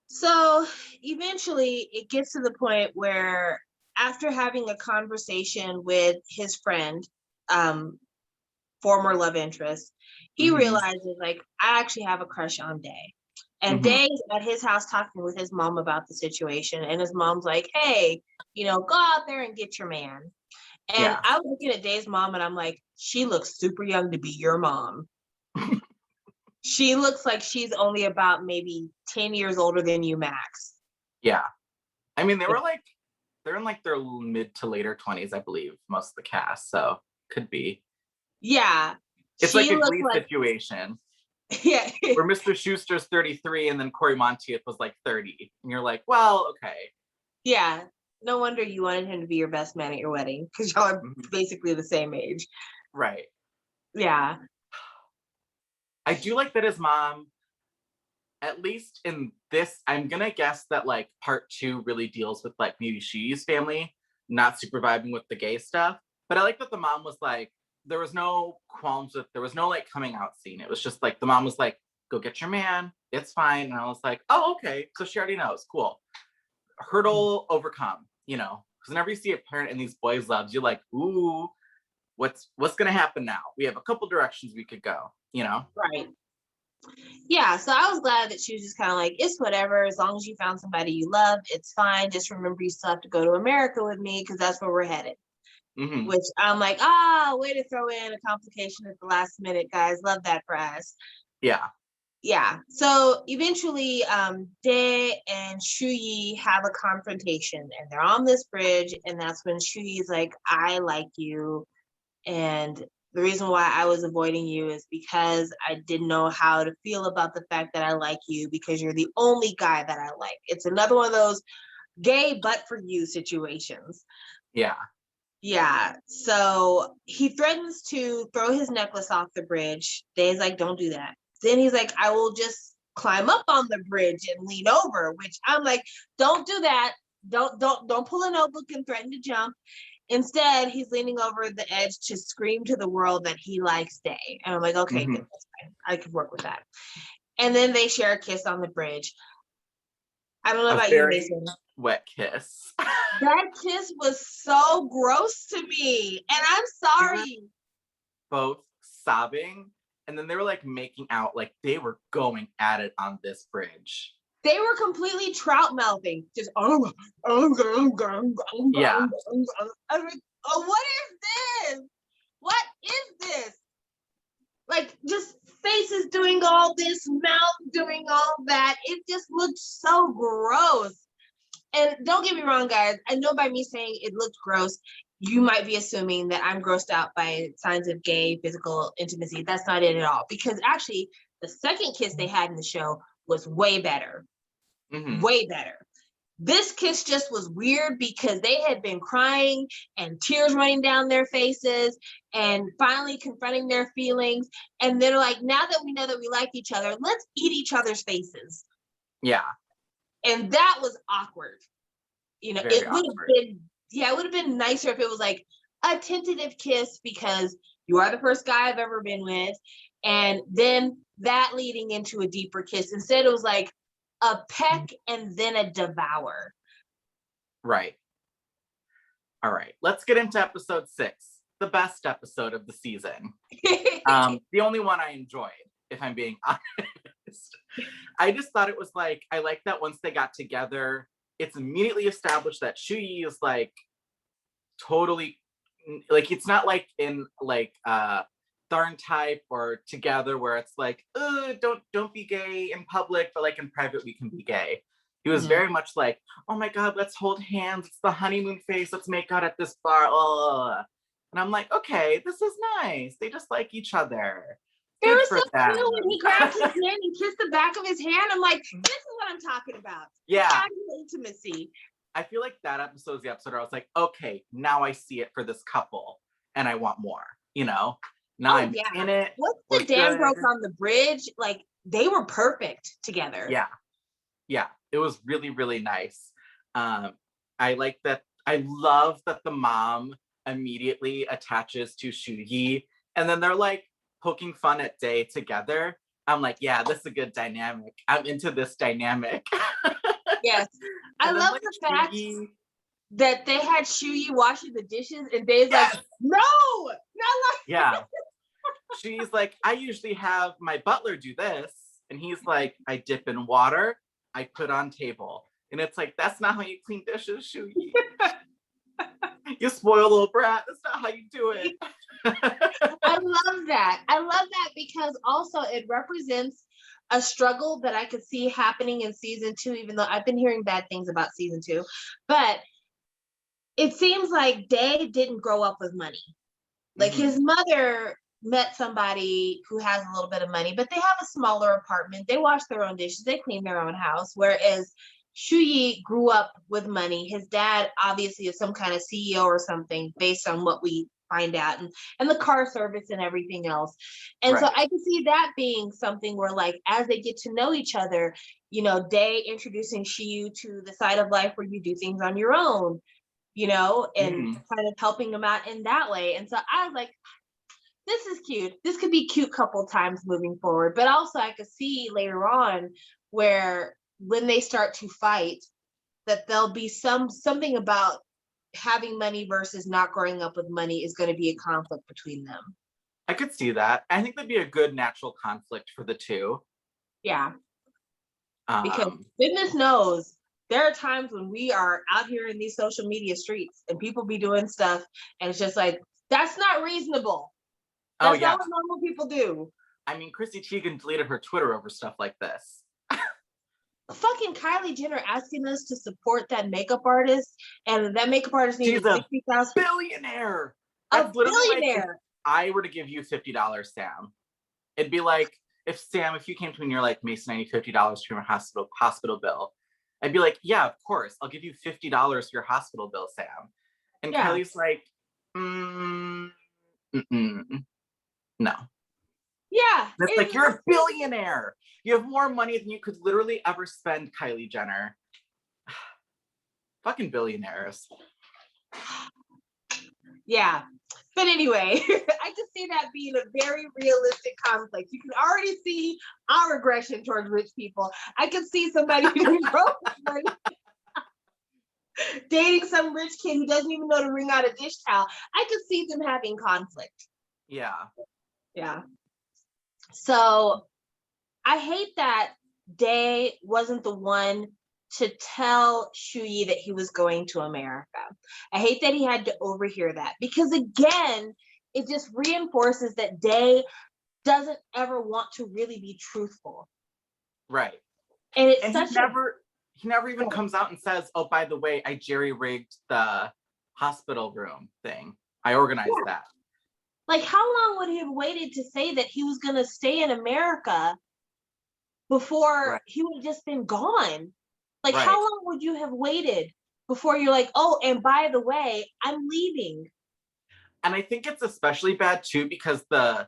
So eventually it gets to the point where after having a conversation with his friend, former love interest, he realizes like, I actually have a crush on Day. And Day's at his house talking with his mom about the situation. And his mom's like, hey, go out there and get your man. And I was looking at Day's mom and I'm like, she looks super young to be your mom. She looks like she's only about maybe 10 years older than you, max. Yeah. I mean, they're in like their mid to later 20s, I believe, most of the cast. So could be. Yeah. It's like a Glee situation. Yeah. Where Mr. Schuster's 33 and then Corey Monteith was like 30. And you're like, well, okay. Yeah. No wonder you wanted him to be your best man at your wedding, because y'all are basically the same age. Right. Yeah. I do like that his mom, at least in this, I'm gonna guess that like part 2 really deals with like maybe Shuyi's family not super vibing with the gay stuff. But I like that the mom was like, there was no qualms with, there was no like coming out scene. It was just like the mom was like, go get your man, it's fine. And I was like, oh, okay, so she already knows. Cool. Hurdle overcome, because whenever you see a parent in these boys' loves, you're like, ooh, what's gonna happen now? We have a couple directions we could go, Right. Yeah, so I was glad that she was just kind of like, it's whatever, as long as you found somebody you love, it's fine. Just remember you still have to go to America with me, because that's where we're headed. Which I'm like, way to throw in a complication at the last minute, guys. Love that for us. Yeah. So eventually, Dae and Shuyi have a confrontation, and they're on this bridge, and that's when Shuyi's like, I like you, and the reason why I was avoiding you is because I didn't know how to feel about the fact that I like you, because you're the only guy that I like. It's another one of those gay but for you situations. Yeah, so he threatens to throw his necklace off the bridge. Dae's like, don't do that. Then he's like, I will just climb up on the bridge and lean over, which I'm like, don't do that. Don't pull a notebook and threaten to jump. Instead, he's leaning over the edge to scream to the world that he likes Day. And I'm like, okay, good, that's fine. I could work with that. And then they share a kiss on the bridge. I don't know about you, Mason. Wet kiss. That kiss was so gross to me. And I'm sorry. Both sobbing. And then they were like making out, like they were going at it on this bridge. They were completely trout mouthing. Just, yeah. I was like, oh, what is this? What is this? Like, just faces doing all this, mouth doing all that. It just looked so gross. And don't get me wrong, guys. I know by me saying it looked gross, you might be assuming that I'm grossed out by signs of gay physical intimacy. That's not it at all. Because actually, the second kiss they had in the show was way better. Way better. This kiss just was weird because they had been crying and tears running down their faces and finally confronting their feelings. And they're like, now that we know that we like each other, let's eat each other's faces. Yeah. And that was awkward. You know, it would have been, it would have been nicer if it was like a tentative kiss because you are the first guy I've ever been with. And then that leading into a deeper kiss. Instead, it was like a peck and then a devour. Right. All right. Let's get into episode 6, the best episode of the season. The only one I enjoyed, if I'm being honest. I just thought it was like, I like that once they got together, it's immediately established that Shuyi is like totally, like, it's not like in like Tharn type or Together where it's like, don't be gay in public, but like in private we can be gay. He was very much like, oh my God, let's hold hands. It's the honeymoon phase. Let's make out at this bar. And I'm like, okay, this is nice. They just like each other. It was so cute when he grabbed his hand and kissed the back of his hand. I'm like, this is what I'm talking about. Yeah. Intimacy. I feel like that episode is the episode where I was like, okay, now I see it for this couple and I want more, you know? Now I'm in it. Once the dam broke on the bridge, like they were perfect together. Yeah. Yeah. It was really, really nice. I like that. I love that the mom immediately attaches to Shuyi and then they're like poking fun at Day together. I'm like, yeah, this is a good dynamic. I'm into this dynamic. Yes. I love like, the fact that they had Shuyi washing the dishes and Day's like, no, not like yeah. She's like, I usually have my butler do this. And he's like, I dip in water, I put on table. And it's like, that's not how you clean dishes, Shuyi. You spoiled little brat. That's not how you do it. I love that. I love that because also it represents a struggle that I could see happening in season 2, even though I've been hearing bad things about season 2. But it seems like Day didn't grow up with money. Like his mother met somebody who has a little bit of money, but they have a smaller apartment. They wash their own dishes. They clean their own house. Whereas Shuyi grew up with money. His dad obviously is some kind of CEO or something based on what we find out, and the car service and everything else. And so I can see that being something where like as they get to know each other, you know, Day introducing Shuyi to the side of life where you do things on your own, you know, and kind of helping them out in that way. And so I was like, this is cute. This could be cute couple times moving forward. But also I could see later on where when they start to fight, that there'll be something about having money versus not growing up with money is going to be a conflict between them. I could see that. I think that'd be a good natural conflict for the two. Yeah. Because goodness knows there are times when we are out here in these social media streets and people be doing stuff and it's just like, that's not reasonable. That's not what normal people do. I mean, Chrissy Teigen deleted her Twitter over stuff like this. Fucking Kylie Jenner asking us to support that makeup artist, and that makeup artist needs $60,000. Billionaire. That's a billionaire. Like, if I were to give you $50, Sam, it'd be like if you came to me and you're like, Mason, I need $50 for your hospital bill. I'd be like, yeah, of course, I'll give you $50 for your hospital bill, Sam. And Kylie's like, no. Yeah. And it's like, you're a billionaire. You have more money than you could literally ever spend, Kylie Jenner. Fucking billionaires. Yeah. But anyway, I just see that being a very realistic conflict. You can already see our aggression towards rich people. I can see somebody who's broke dating some rich kid who doesn't even know to wring out a dish towel. I could see them having conflict. Yeah. Yeah. So I hate that Day wasn't the one to tell Shuyi that he was going to America. I hate that he had to overhear that, because again, it just reinforces that Day doesn't ever want to really be truthful. Right. And it's and such he never even comes out and says, oh, by the way, I jerry-rigged the hospital room thing. I organized that. Like, how long would he have waited to say that he was going to stay in America before he would have just been gone? Like, how long would you have waited before you're like, oh, and by the way, I'm leaving? And I think it's especially bad too, because the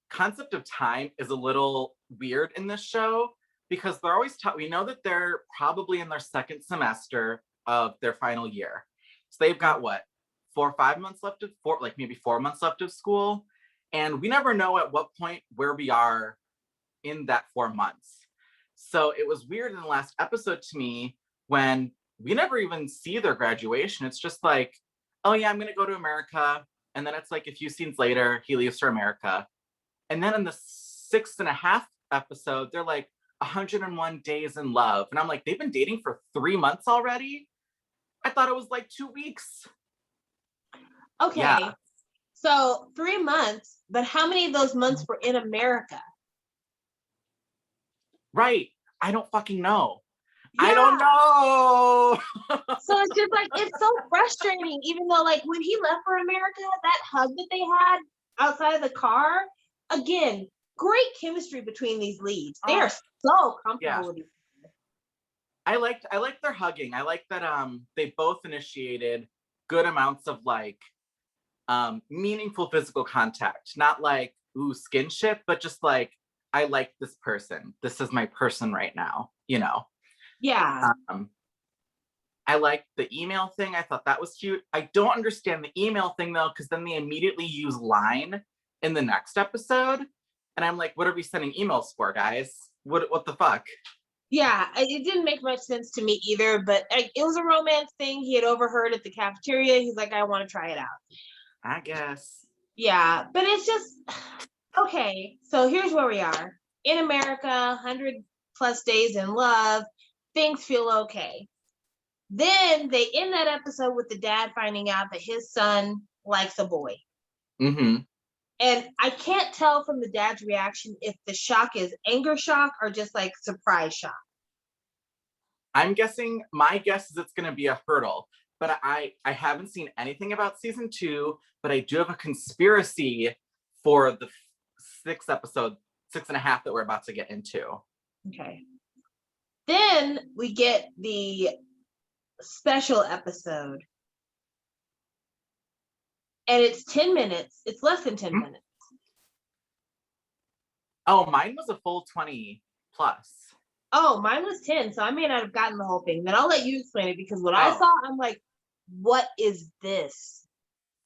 concept of time is a little weird in this show, because they're always taught, we know that they're probably in their second semester of their final year. So they've got what, 4 or 5 months left of, maybe 4 months left of school. And we never know at what point where we are in that 4 months. So it was weird in the last episode to me when we never even see their graduation. It's just like, oh yeah, I'm going to go to America. And then it's like a few scenes later, he leaves for America. And then in the 6.5 episode, they're like 101 days in love. And I'm like, they've been dating for 3 months already? I thought it was like 2 weeks. Okay. Yeah. So 3 months, but how many of those months were in America? Right. I don't fucking know. Yeah. I don't know. So it's just like, it's so frustrating, even though like when he left for America, that hug that they had outside of the car, again, great chemistry between these leads. They are so comfortable with each other. I liked their hugging. I like that they both initiated good amounts of like meaningful physical contact. Not like, ooh, skinship, but just like, I like this person. This is my person right now, you know? Yeah. I liked the email thing. I thought that was cute. I don't understand the email thing though, because then they immediately use line in the next episode. And I'm like, what are we sending emails for, guys? What the fuck? Yeah, it didn't make much sense to me either, but it was a romance thing. He had overheard at the cafeteria. He's like, I want to try it out. I guess. Yeah, but it's just, okay, so here's where we are. In America, 100 plus days in love, things feel okay. Then they end that episode with the dad finding out that his son likes a boy. Mm-hmm. And I can't tell from the dad's reaction if the shock is anger shock or just like surprise shock. I'm guessing, my guess is it's going to be a hurdle, but I haven't seen anything about season 2, but I do have a conspiracy for the 6.5 that we're about to get into. Okay. Then we get the special episode. And it's 10 minutes. It's less than 10 minutes. Oh, mine was a full 20 plus. Oh, mine was 10, so I may not have gotten the whole thing. Then I'll let you explain it, because what I saw, I'm like, what is this?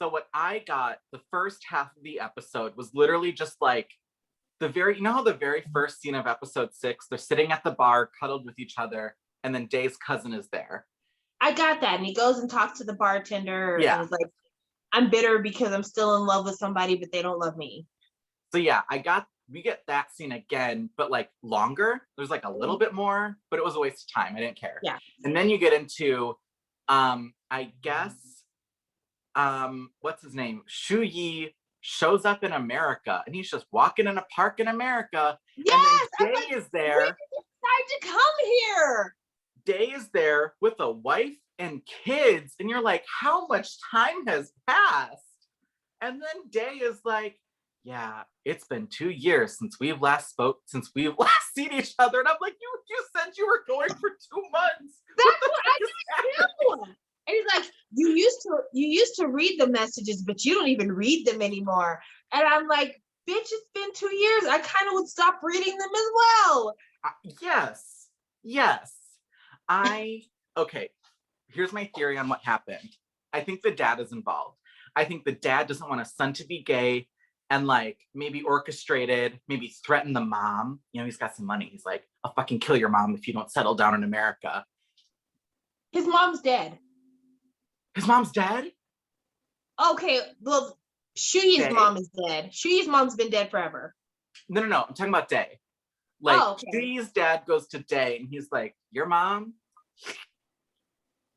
So what I got, the first half of the episode was literally just like you know how the very first scene of episode 6, they're sitting at the bar, cuddled with each other, and then Day's cousin is there. I got that. And he goes and talks to the bartender. Yeah. And is like, I'm bitter because I'm still in love with somebody, but they don't love me. So yeah, we get that scene again, but like longer. There's like a little bit more, but it was a waste of time. I didn't care. Yeah. And then you get into, I guess, what's his name? Shu Yi shows up in America, and he's just walking in a park in America. Yes, and then Day is there. When did you decide to come here? Day is there with a wife and kids, and you're like, how much time has passed? And then Day is like, yeah, it's been 2 years since we've last seen each other. And I'm like, you said you were going for 2 months. That's what I just knew. And he's like, you used to read the messages, but you don't even read them anymore. And I'm like, bitch, it's been 2 years. I kind of would stop reading them as well. Yes. Okay, here's my theory on what happened. I think the dad is involved. I think the dad doesn't want his son to be gay and like maybe orchestrated, maybe threaten the mom. You know, he's got some money. He's like, I'll fucking kill your mom if you don't settle down in America. His mom's dead. His mom's dead? Okay, well, Shuyi's mom is dead. Shuyi's mom's been dead forever. No. I'm talking about Day. Like, Shuyi's dad goes to Day and he's like, your mom,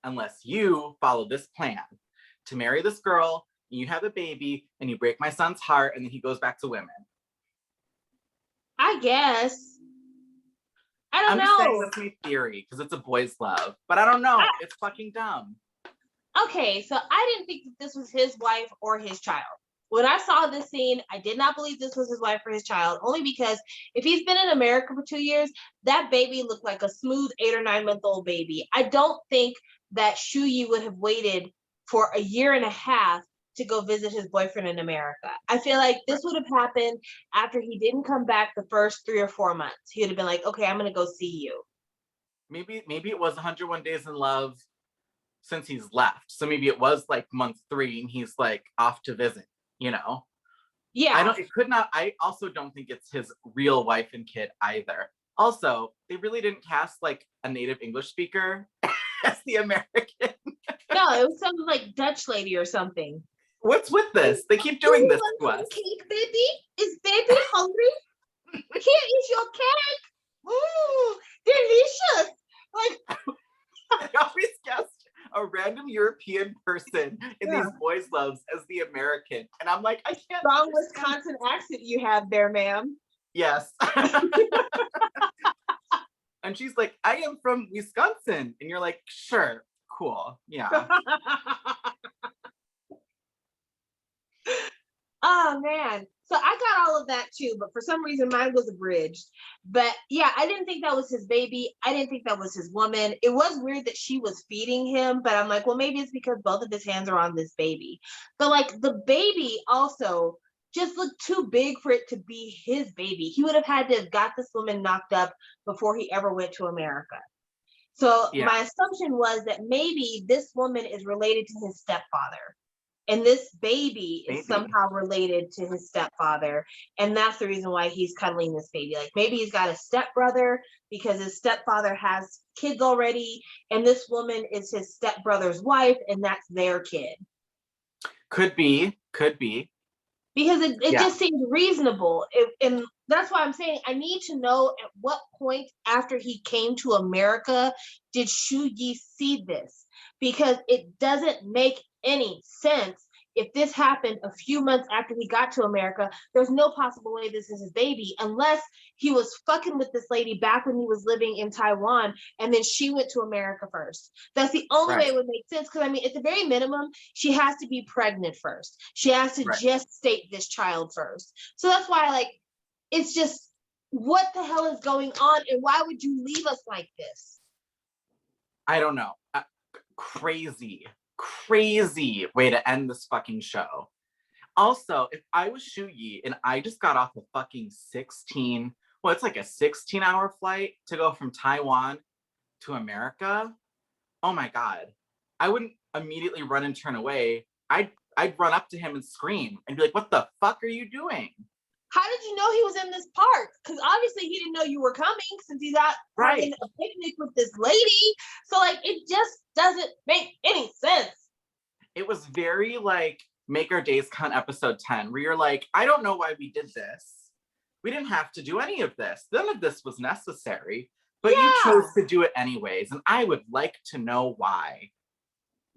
unless you follow this plan to marry this girl, and you have a baby, and you break my son's heart, and then he goes back to women. I guess. I don't know. I'm just saying that's my theory, because it's a boys' love. But I don't know. It's fucking dumb. Okay, so I didn't think that this was his wife or his child. When I saw this scene, I did not believe this was his wife or his child, only because if he's been in America for 2 years, that baby looked like a smooth 8 or 9 month old baby. I don't think that Shuyi would have waited for a year and a half to go visit his boyfriend in America. I feel like this would have happened after he didn't come back the first 3 or 4 months. He would have been like, okay, I'm going to go see you. Maybe it was 101 Days in Love since he's left. So maybe it was like month 3 and he's like off to visit, you know? Yeah. I also don't think it's his real wife and kid either. Also, they really didn't cast like a native English speaker as the American. No, it was some like Dutch lady or something. What's with this? They keep doing this to us. Cake, baby? Is baby hungry? Here is your cake. Delicious. Like I always guessed a random European person in these boys' loves as the American, and I'm like, I can't. Strong Wisconsin accent you have there, ma'am. Yes. And she's like, I am from Wisconsin, and you're like, sure, cool, yeah. Oh man, so I got all of that too, but for some reason mine was abridged. But yeah, I didn't think that was his baby. I didn't think that was his woman. It was weird that she was feeding him, but I'm like, well, maybe it's because both of his hands are on this baby. But like the baby also just looked too big for it to be his baby. He would have had to have got this woman knocked up before he ever went to America. So my assumption was that maybe this woman is related to his stepfather. And this baby is somehow related to his stepfather. And that's the reason why he's cuddling this baby. Like maybe he's got a stepbrother because his stepfather has kids already. And this woman is his stepbrother's wife and that's their kid. Could be. Because it just seems reasonable. And that's why I'm saying I need to know at what point after he came to America did Shuyi see this? Because it doesn't make any sense. If this happened a few months after he got to America, there's no possible way this is his baby unless he was fucking with this lady back when he was living in Taiwan and then she went to America first. That's the only way it would make sense. Because I mean, at the very minimum, she has to be pregnant first. She has to gestate this child first. So that's why, like, it's just, what the hell is going on? And why would you leave us like this? I don't know. Crazy way to end this fucking show. Also, if I was Shuyi and I just got off a fucking it's like a 16-hour flight to go from Taiwan to America. Oh my God. I wouldn't immediately run and turn away. I'd run up to him and scream and be like, what the fuck are you doing? How did you know he was in this park? Because obviously he didn't know you were coming since he's out having a picnic with this lady. So like, it just doesn't make any sense. It was very like Make Our Days Count episode 10, where you're like, I don't know why we did this. We didn't have to do any of this. None of this was necessary, but you chose to do it anyways. And I would like to know why.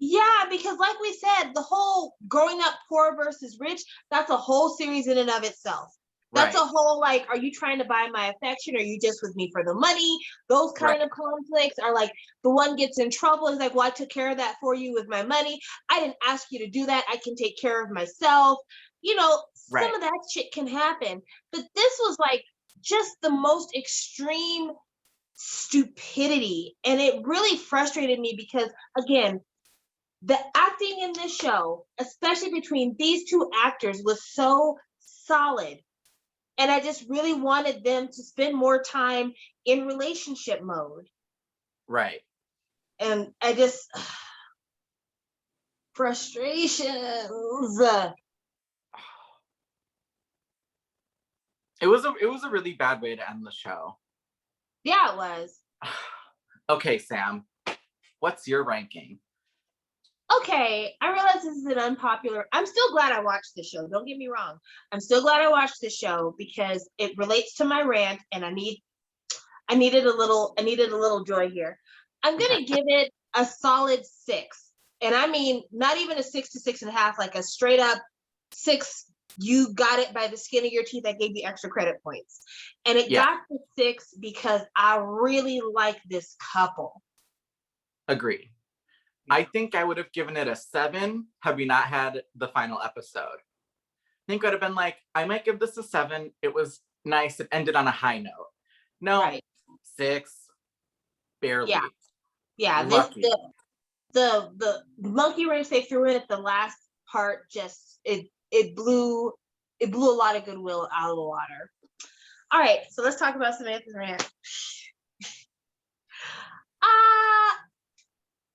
Yeah, because like we said, the whole growing up poor versus rich, that's a whole series in and of itself. That's a whole, like, are you trying to buy my affection? Or are you just with me for the money? Those kind of conflicts are like, the one gets in trouble is like, well, I took care of that for you with my money. I didn't ask you to do that. I can take care of myself. You know, some of that shit can happen. But this was like just the most extreme stupidity. And it really frustrated me because, again, the acting in this show, especially between these two actors, was so solid. And I just really wanted them to spend more time in relationship mode. Right. And I just, frustrations. It was a really bad way to end the show. Yeah, it was. Okay, Sam, what's your ranking? Okay, I realize this is an unpopular. I'm still glad I watched the show. Don't get me wrong. I'm still glad I watched the show because it relates to my rant, and I needed a little joy here. I'm gonna give it a solid 6, and I mean not even a 6 to 6.5, like a straight up 6. You got it by the skin of your teeth. I gave you extra credit points, and it got the 6 because I really like this couple. Agree. I think I would have given it a 7 had we not had the final episode. I think I would have been like, I might give this a 7. It was nice. It ended on a high note. No, right. 6, barely. Yeah. The monkey wrench they threw in at the last part just it blew a lot of goodwill out of the water. All right, so let's talk about Samantha's rant.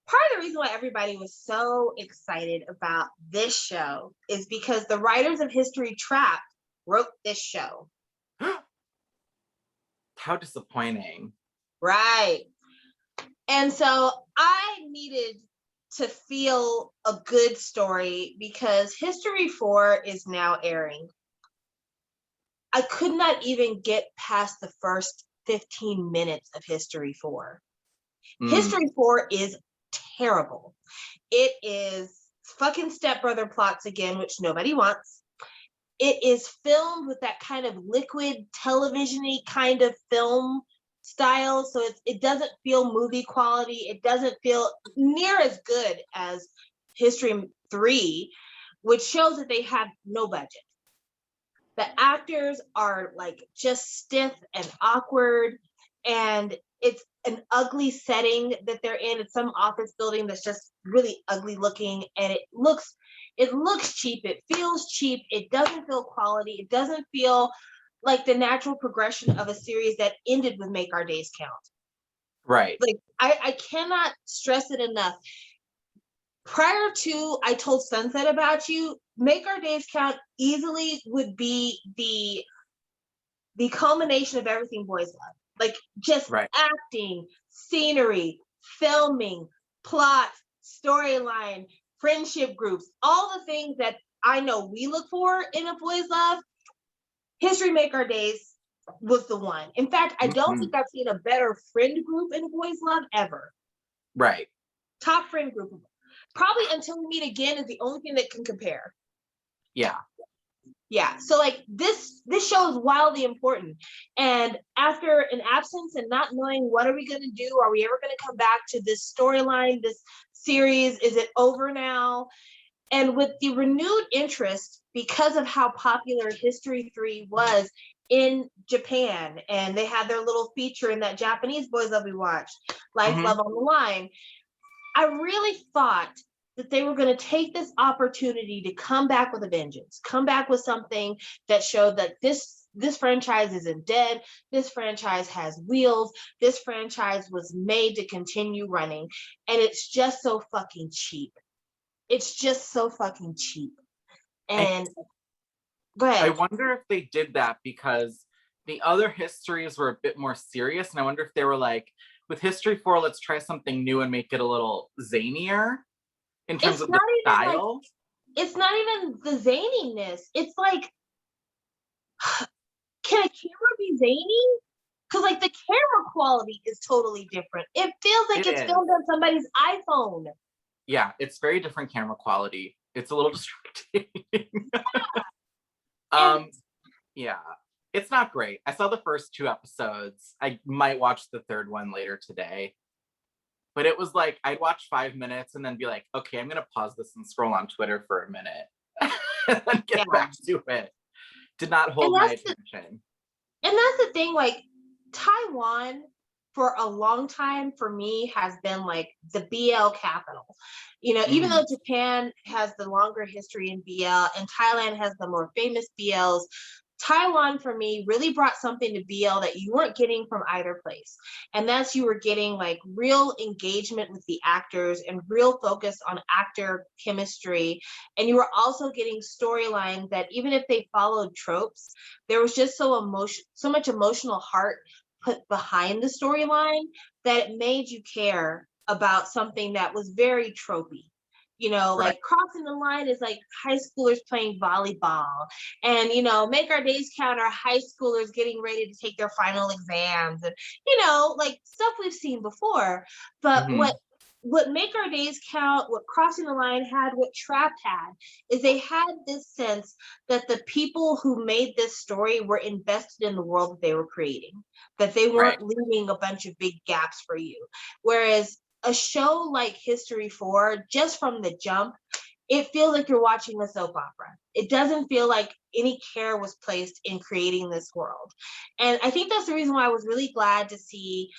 Part of the reason why everybody was so excited about this show is because the writers of History Trapped wrote this show. How disappointing. Right. And so I needed to feel a good story because History 4 is now airing. I could not even get past the first 15 minutes of History 4. History 4 is terrible. It is fucking stepbrother plots again, which nobody wants. It is filmed with that kind of liquid television-y kind of film style, so it doesn't feel movie quality. It doesn't feel near as good as History 3, which shows that they have no budget. The actors are like just stiff and awkward, and it's an ugly setting that they're in. It's some office building that's just really ugly looking, and it looks cheap. It feels cheap. It doesn't feel quality. It doesn't feel like the natural progression of a series that ended with Make Our Days Count. Right. Like I cannot stress it enough. Prior to I Told Sunset About You, Make Our Days Count easily would be the culmination of everything boys love. Like just acting, scenery, filming, plot, storyline, friendship groups, all the things that I know we look for in a boys love. History Make Our Days was the one. In fact, I don't think I've seen a better friend group in boys love ever. Right. Top friend group. Probably Until We Meet Again is the only thing that can compare. Yeah. Yeah. So like this show is wildly important. And after an absence and not knowing what are we going to do, are we ever going to come back to this storyline, this series? Is it over now? And with the renewed interest, because of how popular History 3 was in Japan, and they had their little feature in that Japanese boys love we watched, Life, Love on the Line, I really thought that they were going to take this opportunity to come back with a vengeance, come back with something that showed that this franchise isn't dead. This franchise has wheels. This franchise was made to continue running. And it's just so fucking cheap. It's just so fucking cheap. And go ahead. I wonder if they did that because the other histories were a bit more serious. And I wonder if they were like, with History 4, let's try something new and make it a little zanier in terms of the style. It's not even the zaniness. It's like, can a camera be zany? Because like the camera quality is totally different. It feels like it's filmed on somebody's iPhone. Yeah, it's very different camera quality. It's a little distracting. Yeah, it's not great. I saw the first 2 episodes. I might watch the 3rd one later today. But it was like, I'd watch 5 minutes and then be like, okay, I'm going to pause this and scroll on Twitter for a minute. And then get back to it. Did not hold my attention. And that's the thing, like, Taiwan, for a long time, for me, has been like the BL capital. You know, even though Japan has the longer history in BL and Thailand has the more famous BLs, Taiwan for me really brought something to BL that you weren't getting from either place. And that's you were getting like real engagement with the actors and real focus on actor chemistry. And you were also getting storylines that even if they followed tropes, there was just so much emotional heart put behind the storyline that it made you care about something that was very tropey. You know, Right. like crossing the line is like high schoolers playing volleyball. And, you know, Make Our Days Count are high schoolers getting ready to take their final exams. And, you know, like stuff we've seen before. But what Make Our Days Count, what Crossing the Line had, what Trapped had, is they had this sense that the people who made this story were invested in the world that they were creating, that they weren't leaving a bunch of big gaps for you. Whereas a show like History 4, just from the jump, it feels like you're watching a soap opera. It doesn't feel like any care was placed in creating this world. And I think that's the reason why I was really glad to see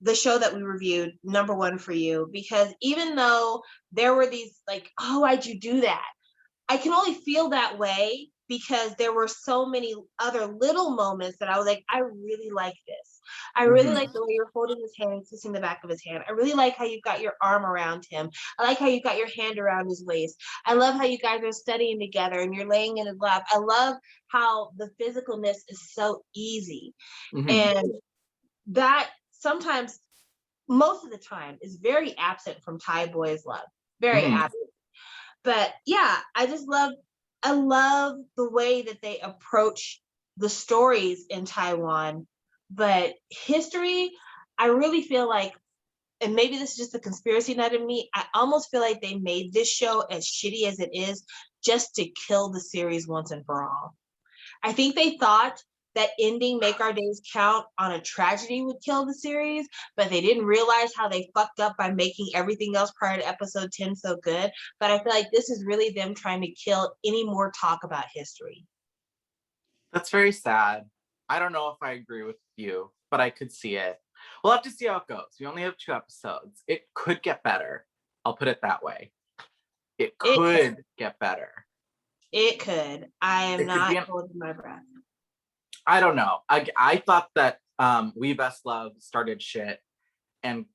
the show that we reviewed, No.1 for You, because even though there were these like, oh, why'd you do that? I can only feel that way because there were so many other little moments that I was like, I really like this. I really like the way you're holding his hand and kissing the back of his hand. I really like how you've got your arm around him. I like how you've got your hand around his waist. I love how you guys are studying together and you're laying in his lap. I love how the physicalness is so easy. And that sometimes, most of the time, is very absent from Thai boys' love. Very absent. But yeah, I love the way that they approach the stories in Taiwan. But History, I really feel like, and maybe this is just the conspiracy nut in me, I almost feel like they made this show as shitty as it is just to kill the series once and for all. I think they thought that ending Make Our Days Count on a tragedy would kill the series, but they didn't realize how they fucked up by making everything else prior to episode 10 so good. But I feel like this is really them trying to kill any more talk about History. That's very sad. I don't know if I agree with you, but I could see it. We'll have to see how it goes. We only have 2 episodes. It could get better. I'll put it that way. It could get better. It could. I am not holding my breath. I don't know. I thought that We Best Love started shit, and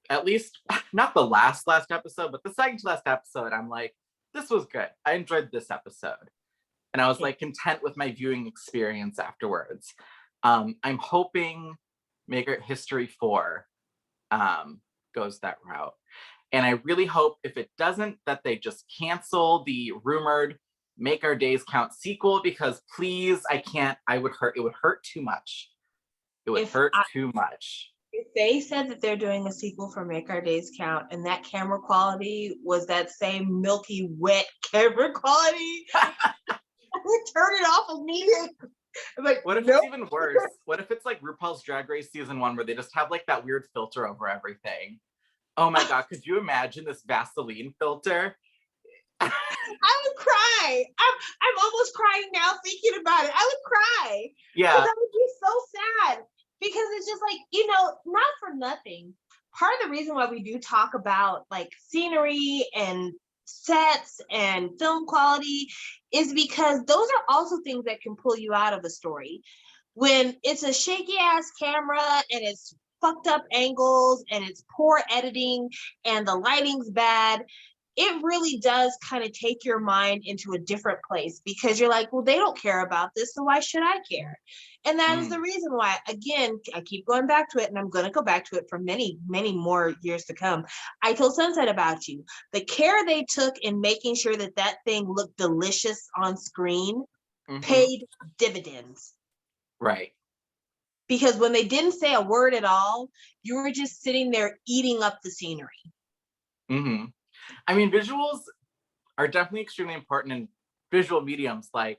at least not the last episode, but the second to last episode, I'm like, this was good. I enjoyed this episode, and I was like content with my viewing experience afterwards. I'm hoping History 4 goes that route, and I really hope if it doesn't, that they just cancel the rumored Make Our Days Count sequel, because please, it would hurt too much. It would hurt too much. If they said that they're doing a sequel for Make Our Days Count and that camera quality was that same milky, wet camera quality, I would turn it off immediately. Like, what if it's even worse? What if it's like RuPaul's Drag Race season 1 where they just have like that weird filter over everything? Oh my God, could you imagine this Vaseline filter? I would cry. I'm almost crying now thinking about it. I would cry. Yeah. That would be so sad. Because it's just like, you know, not for nothing. Part of the reason why we do talk about like scenery and sets and film quality is because those are also things that can pull you out of a story. When it's a shaky ass camera and it's fucked up angles and it's poor editing and the lighting's bad, it really does kind of take your mind into a different place, because you're like, well, they don't care about this, so why should I care? And that is the reason why, again, I keep going back to it, and I'm going to go back to it for many, many more years to come. I told Sunset about you. The care they took in making sure that that thing looked delicious on screen paid dividends. Right. Because when they didn't say a word at all, you were just sitting there eating up the scenery. I mean, visuals are definitely extremely important in visual mediums. Like,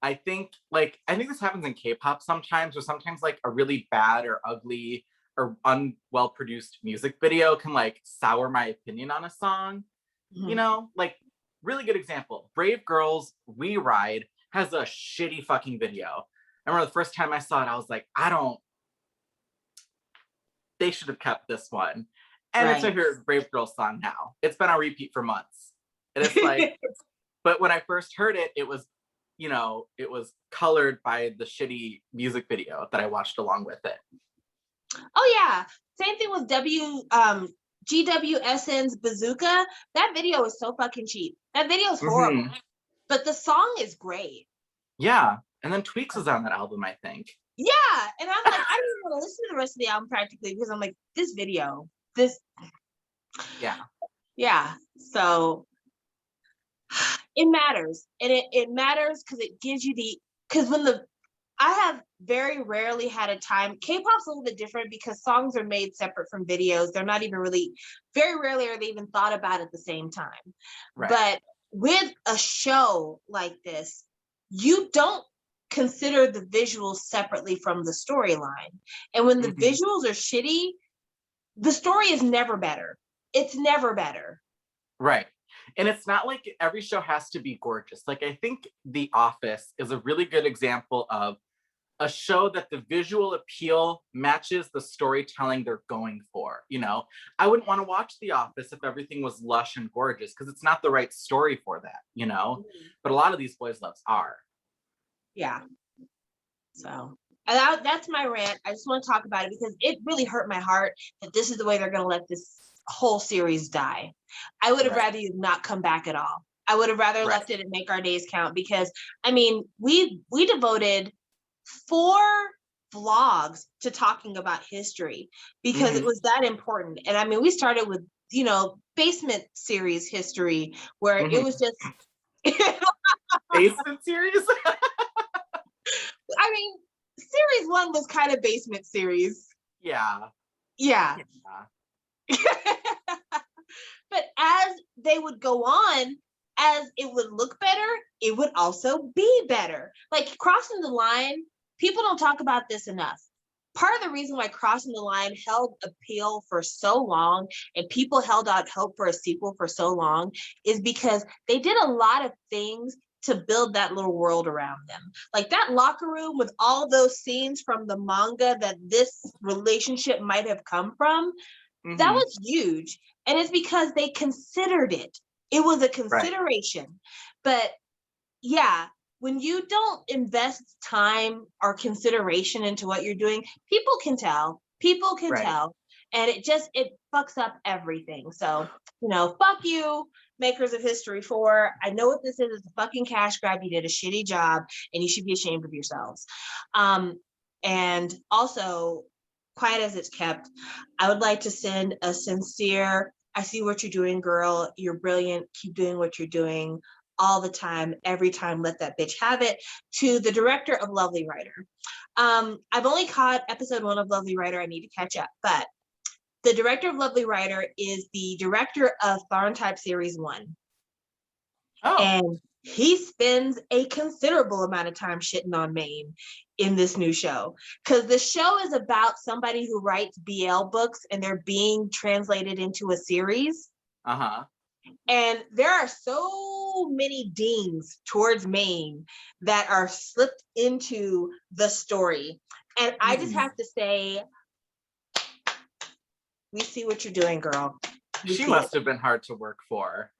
I think this happens in K-pop sometimes, or sometimes like a really bad or ugly or unwell produced music video can like sour my opinion on a song. You know, like, really good example. Brave Girls We Ride has a shitty fucking video. I remember the first time I saw it, I was like, they should have kept this one. And it's a Brave Girls song now. It's been on repeat for months. And it's like, but when I first heard it, it was you know, it was colored by the shitty music video that I watched along with it. Oh yeah. Same thing with GWSN's Bazooka. That video is so fucking cheap. That video is horrible. Mhm. But the song is great. Yeah. And then Tweaks is on that album, I think. Yeah. And I'm like, I didn't even want to listen to the rest of the album practically because I'm like, this video, this. Yeah. Yeah. So it matters. And it matters because it gives you I have very rarely had a time. K-pop's a little bit different because songs are made separate from videos. They're not even really, very rarely are they even thought about at the same time. Right. But with a show like this, you don't consider the visuals separately from the storyline. And when the visuals are shitty, the story is never better. It's never better. Right. And it's not like every show has to be gorgeous. Like, I think The Office is a really good example of a show that the visual appeal matches the storytelling they're going for. You know, I wouldn't want to watch The Office if everything was lush and gorgeous because it's not the right story for that, you know? But a lot of these boys' loves are. Yeah. So that's my rant. I just want to talk about it because it really hurt my heart that this is the way they're going to let this whole series die. I would have rather you not come back at all. I would have rather left it and make our days count because, I mean, we devoted 4 vlogs to talking about history because it was that important. And I mean, we started with, you know, basement series history where it was just basement series. I mean, series 1 was kind of basement series. Yeah. But as they would go on, as it would look better, it would also be better. Like Crossing the Line, people don't talk about this enough. Part of the reason why Crossing the Line held appeal for so long and people held out hope for a sequel for so long is because they did a lot of things to build that little world around them. Like that locker room with all those scenes from the manga that this relationship might have come from, that was huge. And it's because they considered it. It was a consideration. But yeah, when you don't invest time or consideration into what you're doing, people can tell. People can tell. And it fucks up everything. So, you know, fuck you, makers of History 4. I know what this is. It's a fucking cash grab. You did a shitty job and you should be ashamed of yourselves. And also, quiet as it's kept, I would like to send a sincere, I see what you're doing, girl. You're brilliant. Keep doing what you're doing all the time, every time. Let that bitch have it. To the director of Lovely Writer. I've only caught episode 1 of Lovely Writer. I need to catch up. But the director of Lovely Writer is the director of Tharn Type Series 1. Oh. And he spends a considerable amount of time shitting on Maine in this new show. Because the show is about somebody who writes BL books and they're being translated into a series. And there are so many dings towards Maine that are slipped into the story. And I just have to say, we see what you're doing, girl. She must have been hard to work for.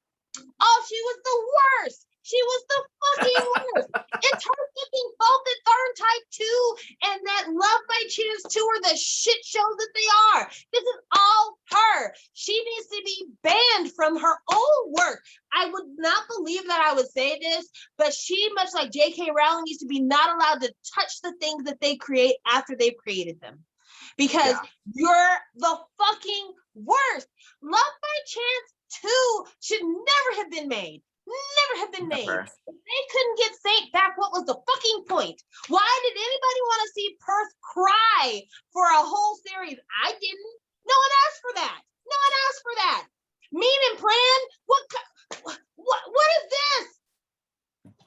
Oh, she was the worst. She was the fucking worst. It's her fucking fault that Tharn Type 2 and that Love by Chance 2 are the shit shows that they are. This is all her. She needs to be banned from her own work. I would not believe that I would say this, but she, much like J.K. Rowling, needs to be not allowed to touch the things that they create after they've created them. Because you're the fucking worst. Love by Chance 2 should never have been made. Never have been made. If they couldn't get Saint back, what was the fucking point? Why did anybody want to see Perth cry for a whole series? I didn't. No one asked for that. No one asked for that. Mean and Plan? What is this?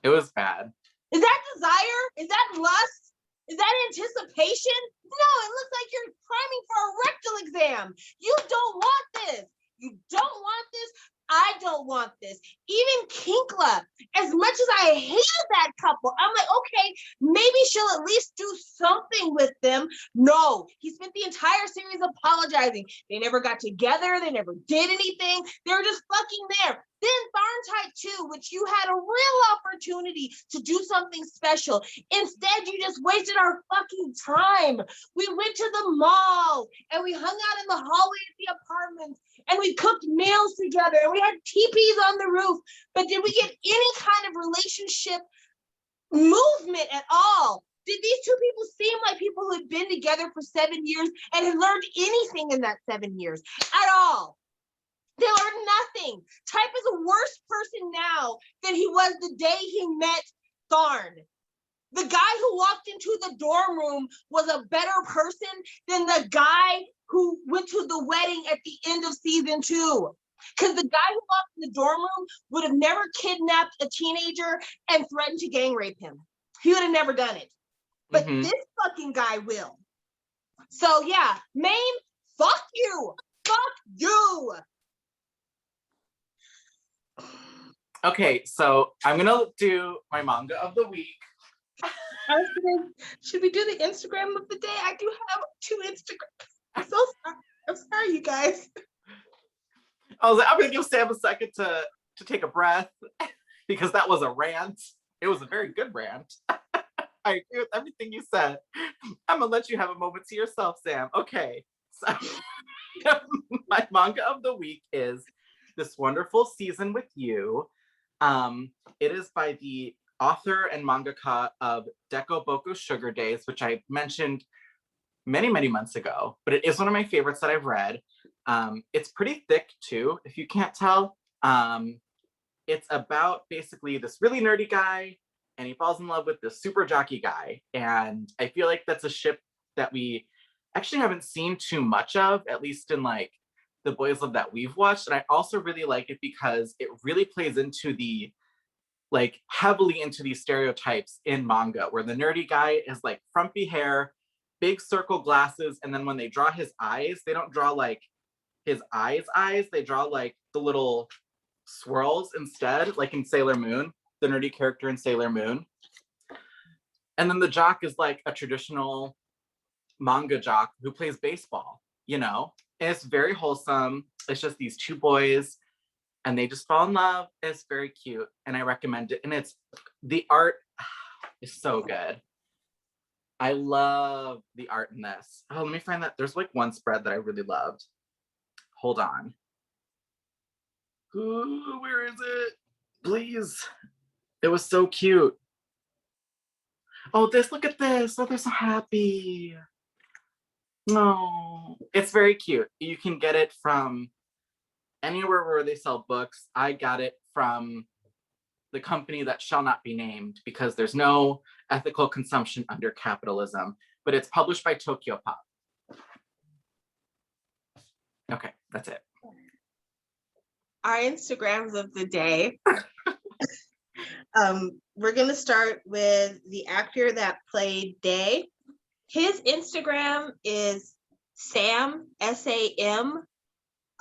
It was bad. Is that desire? Is that lust? Is that anticipation? No, it looks like you're priming for a rectal exam. You don't want this. You don't want this. I don't want this. Even Kinkla, as much as I hated that couple, I'm like, okay, maybe she'll at least do something with them. No, he spent the entire series apologizing. They never got together. They never did anything. They were just fucking there. Then Fahrenheit 2, which you had a real opportunity to do something special. Instead, you just wasted our fucking time. We went to the mall and we hung out in the hallway of the apartments and we cooked meals together and we had teepees on the roof. But did we get any kind of relationship movement at all? Did these two people seem like people who had been together for 7 years and had learned anything in that 7 years at all? They learned nothing. Type is a worse person now than he was the day he met Tharn. The guy who walked into the dorm room was a better person than the guy who went to the wedding at the end of season 2. Because the guy who walked in the dorm room would have never kidnapped a teenager and threatened to gang rape him. He would have never done it. But this fucking guy will. So yeah, Maine, fuck you. Fuck you. Okay, so I'm gonna do my manga of the week. Should we do the Instagram of the day? I do have 2 Instagrams. I'm so sorry. I'm sorry, you guys. I was like, I'm gonna give Sam a second to take a breath because that was a rant. It was a very good rant. I agree with everything you said. I'm gonna let you have a moment to yourself, Sam. Okay, so my manga of the week is This Wonderful Season with You. It is by the author and mangaka of Deko Boko Sugar Days, which I mentioned many, many months ago, but it is one of my favorites that I've read. It's pretty thick too, if you can't tell. It's about basically this really nerdy guy, and he falls in love with this super jockey guy. And I feel like that's a ship that we actually haven't seen too much of, at least in like the boys love that we've watched. And I also really like it because it really plays into the like heavily into these stereotypes in manga where the nerdy guy is like frumpy hair, big circle glasses, and then when they draw his eyes, they don't draw like his eyes, they draw like the little swirls instead, like in Sailor Moon, the nerdy character in Sailor Moon. And then the jock is like a traditional manga jock who plays baseball, you know? And it's very wholesome. It's just these 2 boys and they just fall in love. It's very cute and I recommend it. And it's the art is so good. I love the art in this. Oh, let me find that. There's like one spread that I really loved. Hold on. Ooh, where is it? Please. It was so cute. Oh, look at this. Oh, they're so happy. No, it's very cute. You can get it from anywhere where they sell books. I got it from the company that shall not be named because there's no ethical consumption under capitalism, but it's published by Tokyo Pop. Okay, that's it. Our Instagrams of the day. We're gonna start with the actor that played Day. His Instagram is Sam, SAM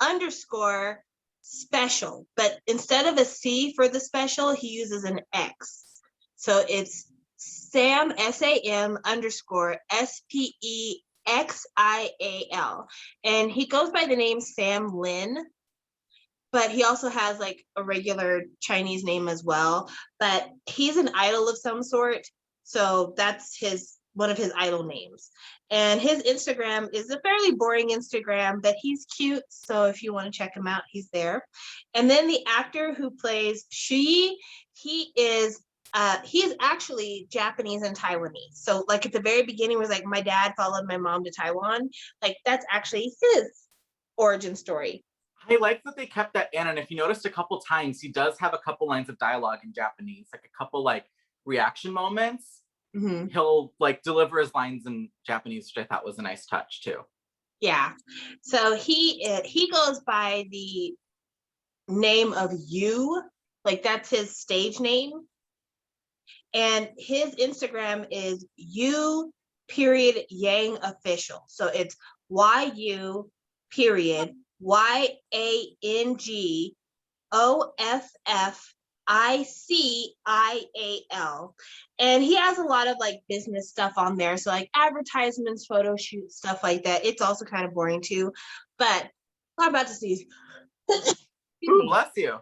_ special, but instead of a C for the special, he uses an X. So it's Sam, SAM _ SPEXIAL. And he goes by the name Sam Lin, but he also has like a regular Chinese name as well. But he's an idol of some sort. So that's one of his idol names. And his Instagram is a fairly boring Instagram, but he's cute. So if you want to check him out, he's there. And then the actor who plays Shui, he is actually Japanese and Taiwanese. So like at the very beginning was like, my dad followed my mom to Taiwan. Like that's actually his origin story. I like that they kept that in. And if you noticed a couple times, he does have a couple lines of dialogue in Japanese, like a couple like reaction moments. Mm-hmm. He'll like deliver his lines in Japanese, which I thought was a nice touch too. Yeah. So he goes by the name of Yu, like that's his stage name. And his Instagram is Yu_Yang official. So it's YU_YANG OFFICIAL. And he has a lot of like business stuff on there. So like advertisements, photo shoots, stuff like that. It's also kind of boring too. But I'm about to sneeze. Ooh, bless you.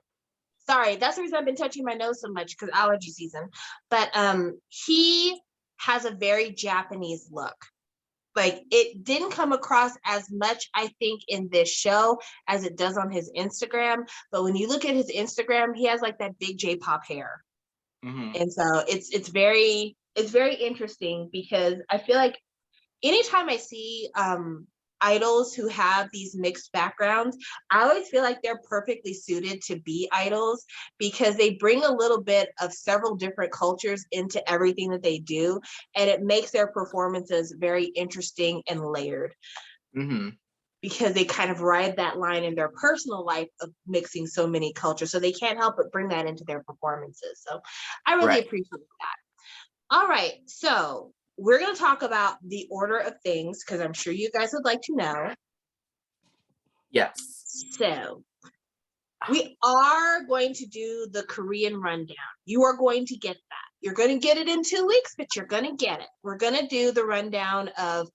Sorry, that's the reason I've been touching my nose so much, because allergy season. But he has a very Japanese look. Like, it didn't come across as much, I think, in this show as it does on his Instagram. But when you look at his Instagram, he has like that big J-pop hair. And so it's very interesting, because I feel like anytime I see idols who have these mixed backgrounds, I always feel like they're perfectly suited to be idols, because they bring a little bit of several different cultures into everything that they do, and it makes their performances very interesting and layered. Because they kind of ride that line in their personal life of mixing so many cultures, so they can't help but bring that into their performances. So I really appreciate that. All right, so we're going to talk about the order of things, because I'm sure you guys would like to know. Yes. So we are going to do the Korean rundown. You are going to get that. You're going to get it in 2 weeks, but you're going to get it. We're going to do the rundown of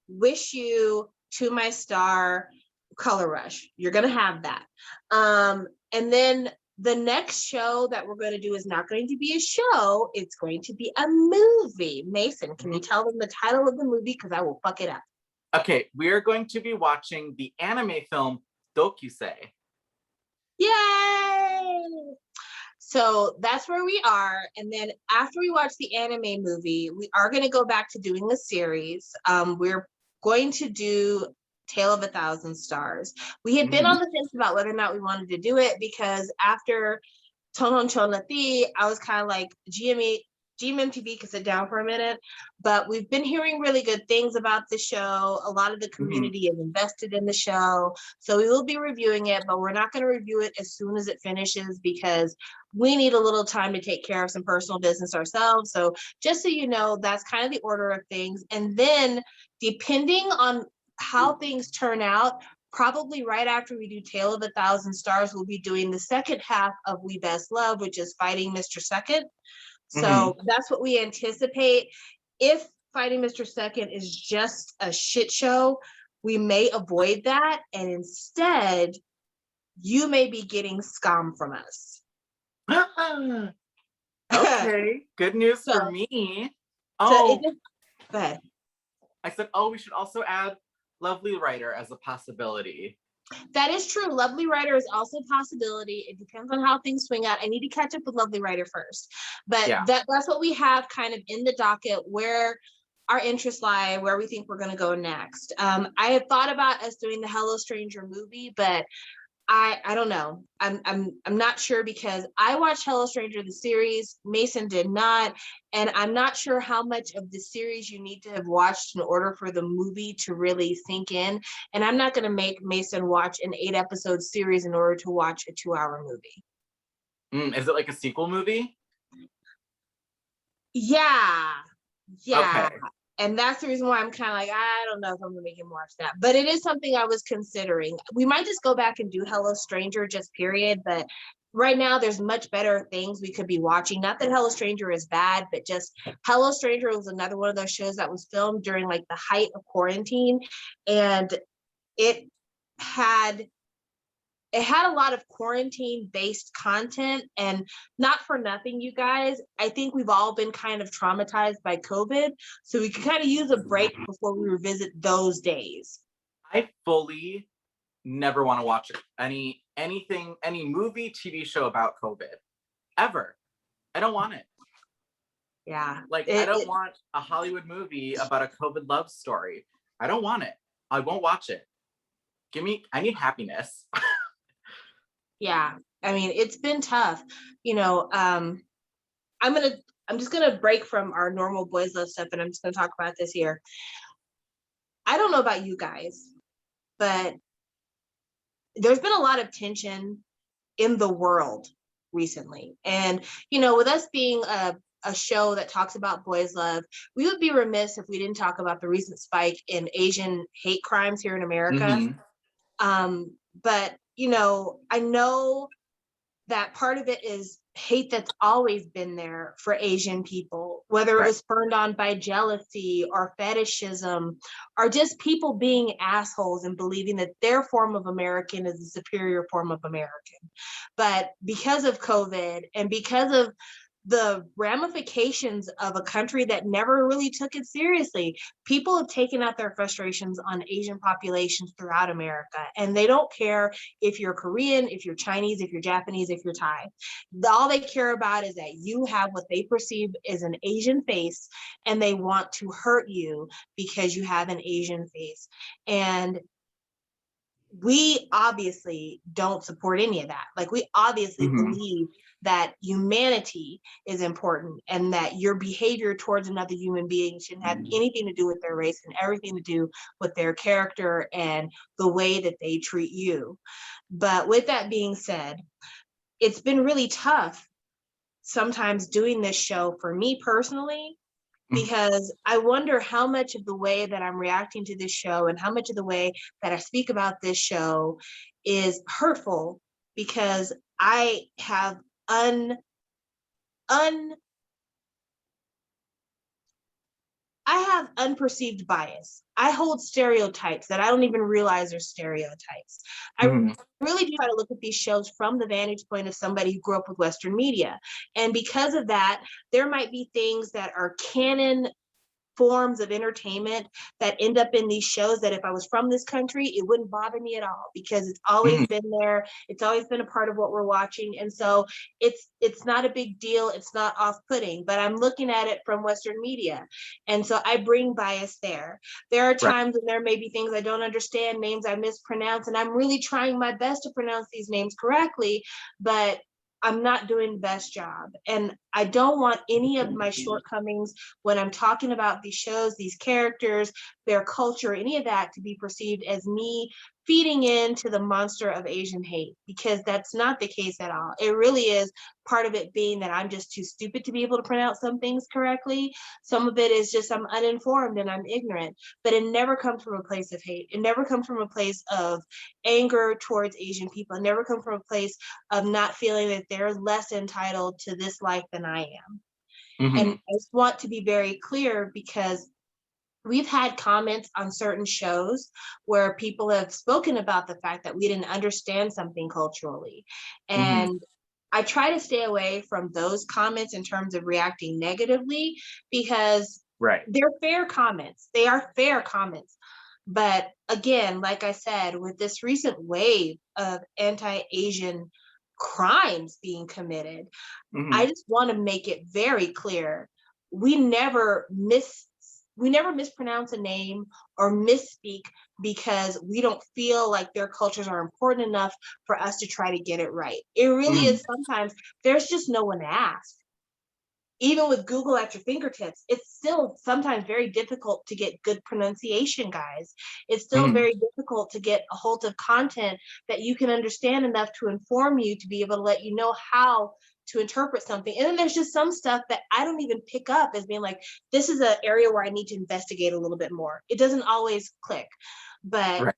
Wish You, To My Star, Color Rush. You're going to have that. And then the next show that we're going to do is not going to be a show. It's going to be a movie. Mason, can you tell them the title of the movie? Because I will fuck it up. Okay, we are going to be watching the anime film Dokusei. Yay! So that's where we are. And then after we watch the anime movie, we are going to go back to doing the series. We're going to do Tale of a Thousand Stars. We had been on the fence about whether or not we wanted to do it, because after Tonon Chonati, I was kind of like, GMMTV could sit down for a minute, but we've been hearing really good things about the show. A lot of the community is invested in the show, so we will be reviewing it, but we're not going to review it as soon as it finishes, because we need a little time to take care of some personal business ourselves. So just so you know, that's kind of the order of things. And then depending on how things turn out, probably right after we do Tale of a Thousand Stars, we'll be doing the second half of We Best Love, which is Fighting Mr. Second. So that's what we anticipate. If Fighting Mr. Second is just a shit show, we may avoid that, and instead you may be getting scum from us. Okay, good news for me. Go ahead. I said, we should also add Lovely Writer as a possibility. That is true. Lovely Writer is also a possibility. It depends on how things swing out. I need to catch up with Lovely Writer first. But that's what we have kind of in the docket, where our interests lie, where we think we're going to go next. I had thought about us doing the Hello Stranger movie, but I don't know. I'm not sure, because I watched Hello Stranger the series. Mason did not, and I'm not sure how much of the series you need to have watched in order for the movie to really sink in. And I'm not going to make Mason watch an 8-episode series in order to watch a 2-hour movie. Is it like a sequel movie? Yeah. Okay. And that's the reason why I'm kind of like, I don't know if I'm gonna make him watch that, but it is something I was considering. We might just go back and do Hello Stranger, just period. But right now there's much better things we could be watching. Not that Hello Stranger is bad, but just Hello Stranger was another one of those shows that was filmed during like the height of quarantine, and it had a lot of quarantine-based content. And not for nothing, you guys, I think we've all been kind of traumatized by COVID, so we can kind of use a break before we revisit those days. I fully never want to watch any movie, TV show about COVID, ever. I don't want it. Yeah. Like, I don't want a Hollywood movie about a COVID love story. I don't want it. I won't watch it. I need happiness. Yeah, I mean, it's been tough. I'm just gonna break from our normal boys love stuff, and I'm just gonna talk about this here. I don't know about you guys, but there's been a lot of tension in the world recently. And, with us being a show that talks about boys love, we would be remiss if we didn't talk about the recent spike in Asian hate crimes here in America. But, I know that part of it is hate that's always been there for Asian people, whether it Right. was spurned on by jealousy or fetishism, or just people being assholes and believing that their form of American is a superior form of American. But because of COVID and because of the ramifications of a country that never really took it seriously, people have taken out their frustrations on Asian populations throughout America. And they don't care if you're Korean, if you're Chinese, if you're Japanese, if you're Thai. All they care about is that you have what they perceive as an Asian face, and they want to hurt you because you have an Asian face. And we obviously don't support any of that. Like, we obviously believe that humanity is important and that your behavior towards another human being shouldn't have anything to do with their race and everything to do with their character and the way that they treat you. But with that being said, it's been really tough sometimes doing this show for me personally, because I wonder how much of the way that I'm reacting to this show and how much of the way that I speak about this show is hurtful, because I have unperceived bias. I hold stereotypes that I don't even realize are stereotypes. I really do try to look at these shows from the vantage point of somebody who grew up with Western media. And because of that, there might be things that are canon forms of entertainment that end up in these shows that if I was from this country, it wouldn't bother me at all, because it's always been there. It's always been a part of what we're watching. And so it's not a big deal. It's not off-putting, but I'm looking at it from Western media. And so I bring bias there. There are times when there may be things I don't understand, names I mispronounce, and I'm really trying my best to pronounce these names correctly, but I'm not doing the best job. And I don't want any of my shortcomings when I'm talking about these shows, these characters, their culture, any of that to be perceived as me feeding into the monster of Asian hate, because that's not the case at all. It really is part of it being that I'm just too stupid to be able to pronounce some things correctly. Some of it is just I'm uninformed and I'm ignorant, but it never comes from a place of hate. It never comes from a place of anger towards Asian people. It never comes from a place of not feeling that they're less entitled to this life than I am. And I just want to be very clear, because we've had comments on certain shows where people have spoken about the fact that we didn't understand something culturally. And I try to stay away from those comments in terms of reacting negatively, because they're fair comments. They are fair comments. But again, like I said, with this recent wave of anti-Asian crimes being committed, I just want to make it very clear, we never mispronounce a name or misspeak because we don't feel like their cultures are important enough for us to try to get it right. It really is sometimes there's just no one to ask. Even with Google at your fingertips, it's still sometimes very difficult to get good pronunciation, guys. It's still very difficult to get a hold of content that you can understand enough to inform you, to be able to let you know how to interpret something. And then there's just some stuff that I don't even pick up as being like, this is an area where I need to investigate a little bit more. It doesn't always click, but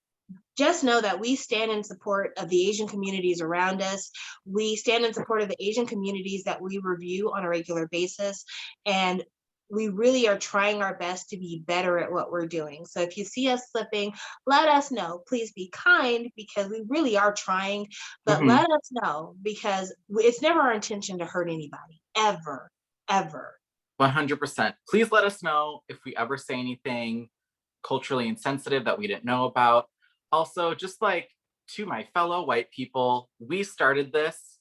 just know that we stand in support of the Asian communities around us. We stand in support of the Asian communities that we review on a regular basis. And we really are trying our best to be better at what we're doing. So if you see us slipping, let us know. Please be kind, because we really are trying, but let us know, because it's never our intention to hurt anybody, ever, ever. 100%. Please let us know if we ever say anything culturally insensitive that we didn't know about. Also, just like to my fellow white people, we started this.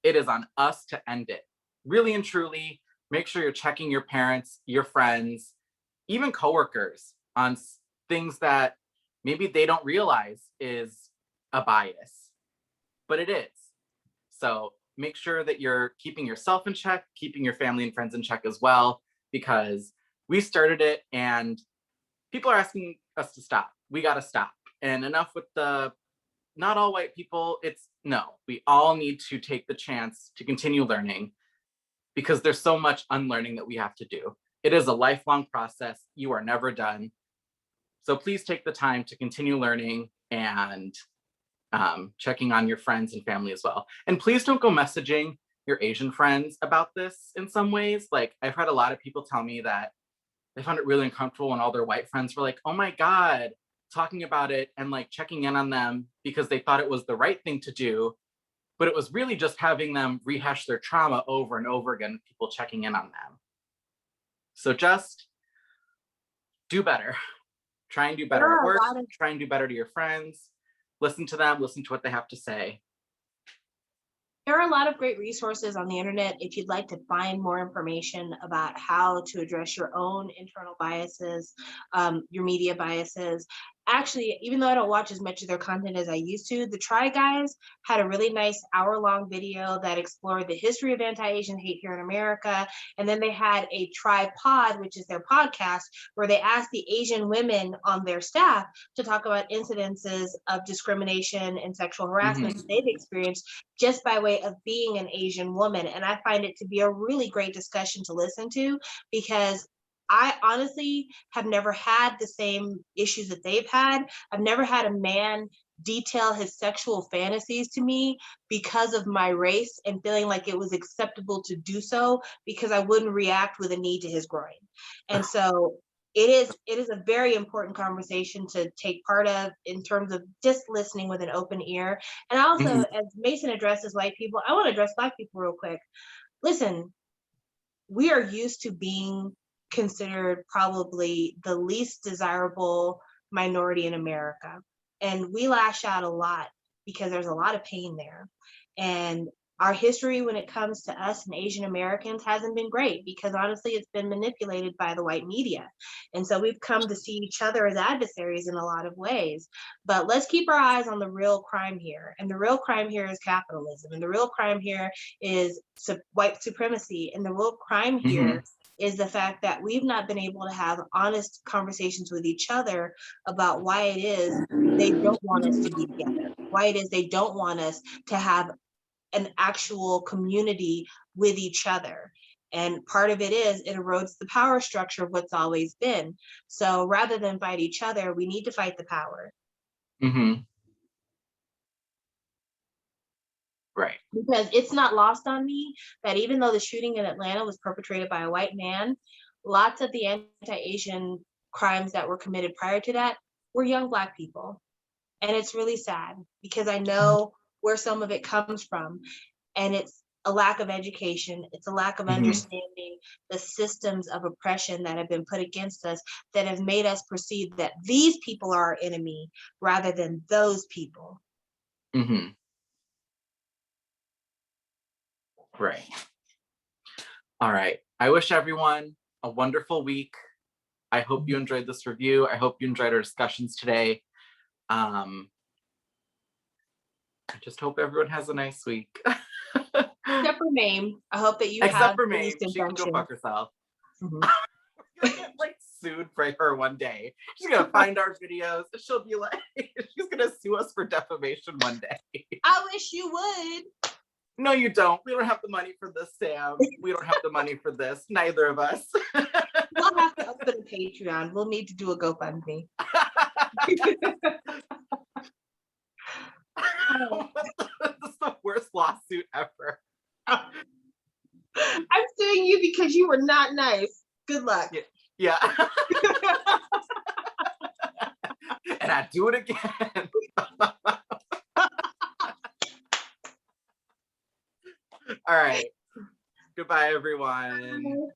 It is on us to end it. Really and truly, make sure you're checking your parents, your friends, even coworkers on things that maybe they don't realize is a bias, but it is. So make sure that you're keeping yourself in check, keeping your family and friends in check as well, because we started it and people are asking us to stop. We got to stop. And enough with the not all white people. It's no, we all need to take the chance to continue learning, because there's so much unlearning that we have to do. It is a lifelong process. You are never done. So please take the time to continue learning and checking on your friends and family as well. And please don't go messaging your Asian friends about this in some ways. Like, I've had a lot of people tell me that they found it really uncomfortable when all their white friends were like, oh my God, talking about it and like checking in on them because they thought it was the right thing to do. But it was really just having them rehash their trauma over and over again, people checking in on them. So just do better. Try and do better at work. Try and do better to your friends. Listen to them. Listen to what they have to say. There are a lot of great resources on the internet if you'd like to find more information about how to address your own internal biases, your media biases. Actually, even though I don't watch as much of their content as I used to, the Try Guys had a really nice hour-long video that explored the history of anti-Asian hate here in America. And then they had a Try Pod, which is their podcast, where they asked the Asian women on their staff to talk about incidences of discrimination and sexual harassment that they've experienced just by way of being an Asian woman. And I find it to be a really great discussion to listen to, because I honestly have never had the same issues that they've had. I've never had a man detail his sexual fantasies to me because of my race and feeling like it was acceptable to do so because I wouldn't react with a knee to his groin. And so it is a very important conversation to take part of in terms of just listening with an open ear. And also, as Mason addresses white people, I want to address Black people real quick. Listen, we are used to being considered probably the least desirable minority in America. And we lash out a lot because there's a lot of pain there. And our history when it comes to us and Asian Americans hasn't been great because honestly, it's been manipulated by the white media. And so we've come to see each other as adversaries in a lot of ways. But let's keep our eyes on the real crime here. And the real crime here is capitalism. And the real crime here is white supremacy. And the real crime here is the fact that we've not been able to have honest conversations with each other about why it is they don't want us to be together, why it is they don't want us to have an actual community with each other. And part of it is it erodes the power structure of what's always been. So rather than fight each other, we need to fight the power. Right. Because it's not lost on me that even though the shooting in Atlanta was perpetrated by a white man, lots of the anti-Asian crimes that were committed prior to that were young Black people. And it's really sad because I know where some of it comes from. And it's a lack of education. It's a lack of understanding the systems of oppression that have been put against us that have made us perceive that these people are our enemy rather than those people. Right. All right. I wish everyone a wonderful week. I hope you enjoyed this review. I hope you enjoyed our discussions today. I just hope everyone has a nice week. Except for Mame. I hope that you Except have for Mame. She can go fuck herself. We're gonna get like sued for her one day. She's gonna find our videos. She'll be like, she's gonna sue us for defamation one day. I wish you would. No, you don't. We don't have the money for this, Sam. We don't have the money for this. Neither of us. We'll have to open a Patreon. We'll need to do a GoFundMe. This is the worst lawsuit ever. I'm suing you because you were not nice. Good luck. Yeah. And I do it again. All right. Goodbye, everyone. Bye.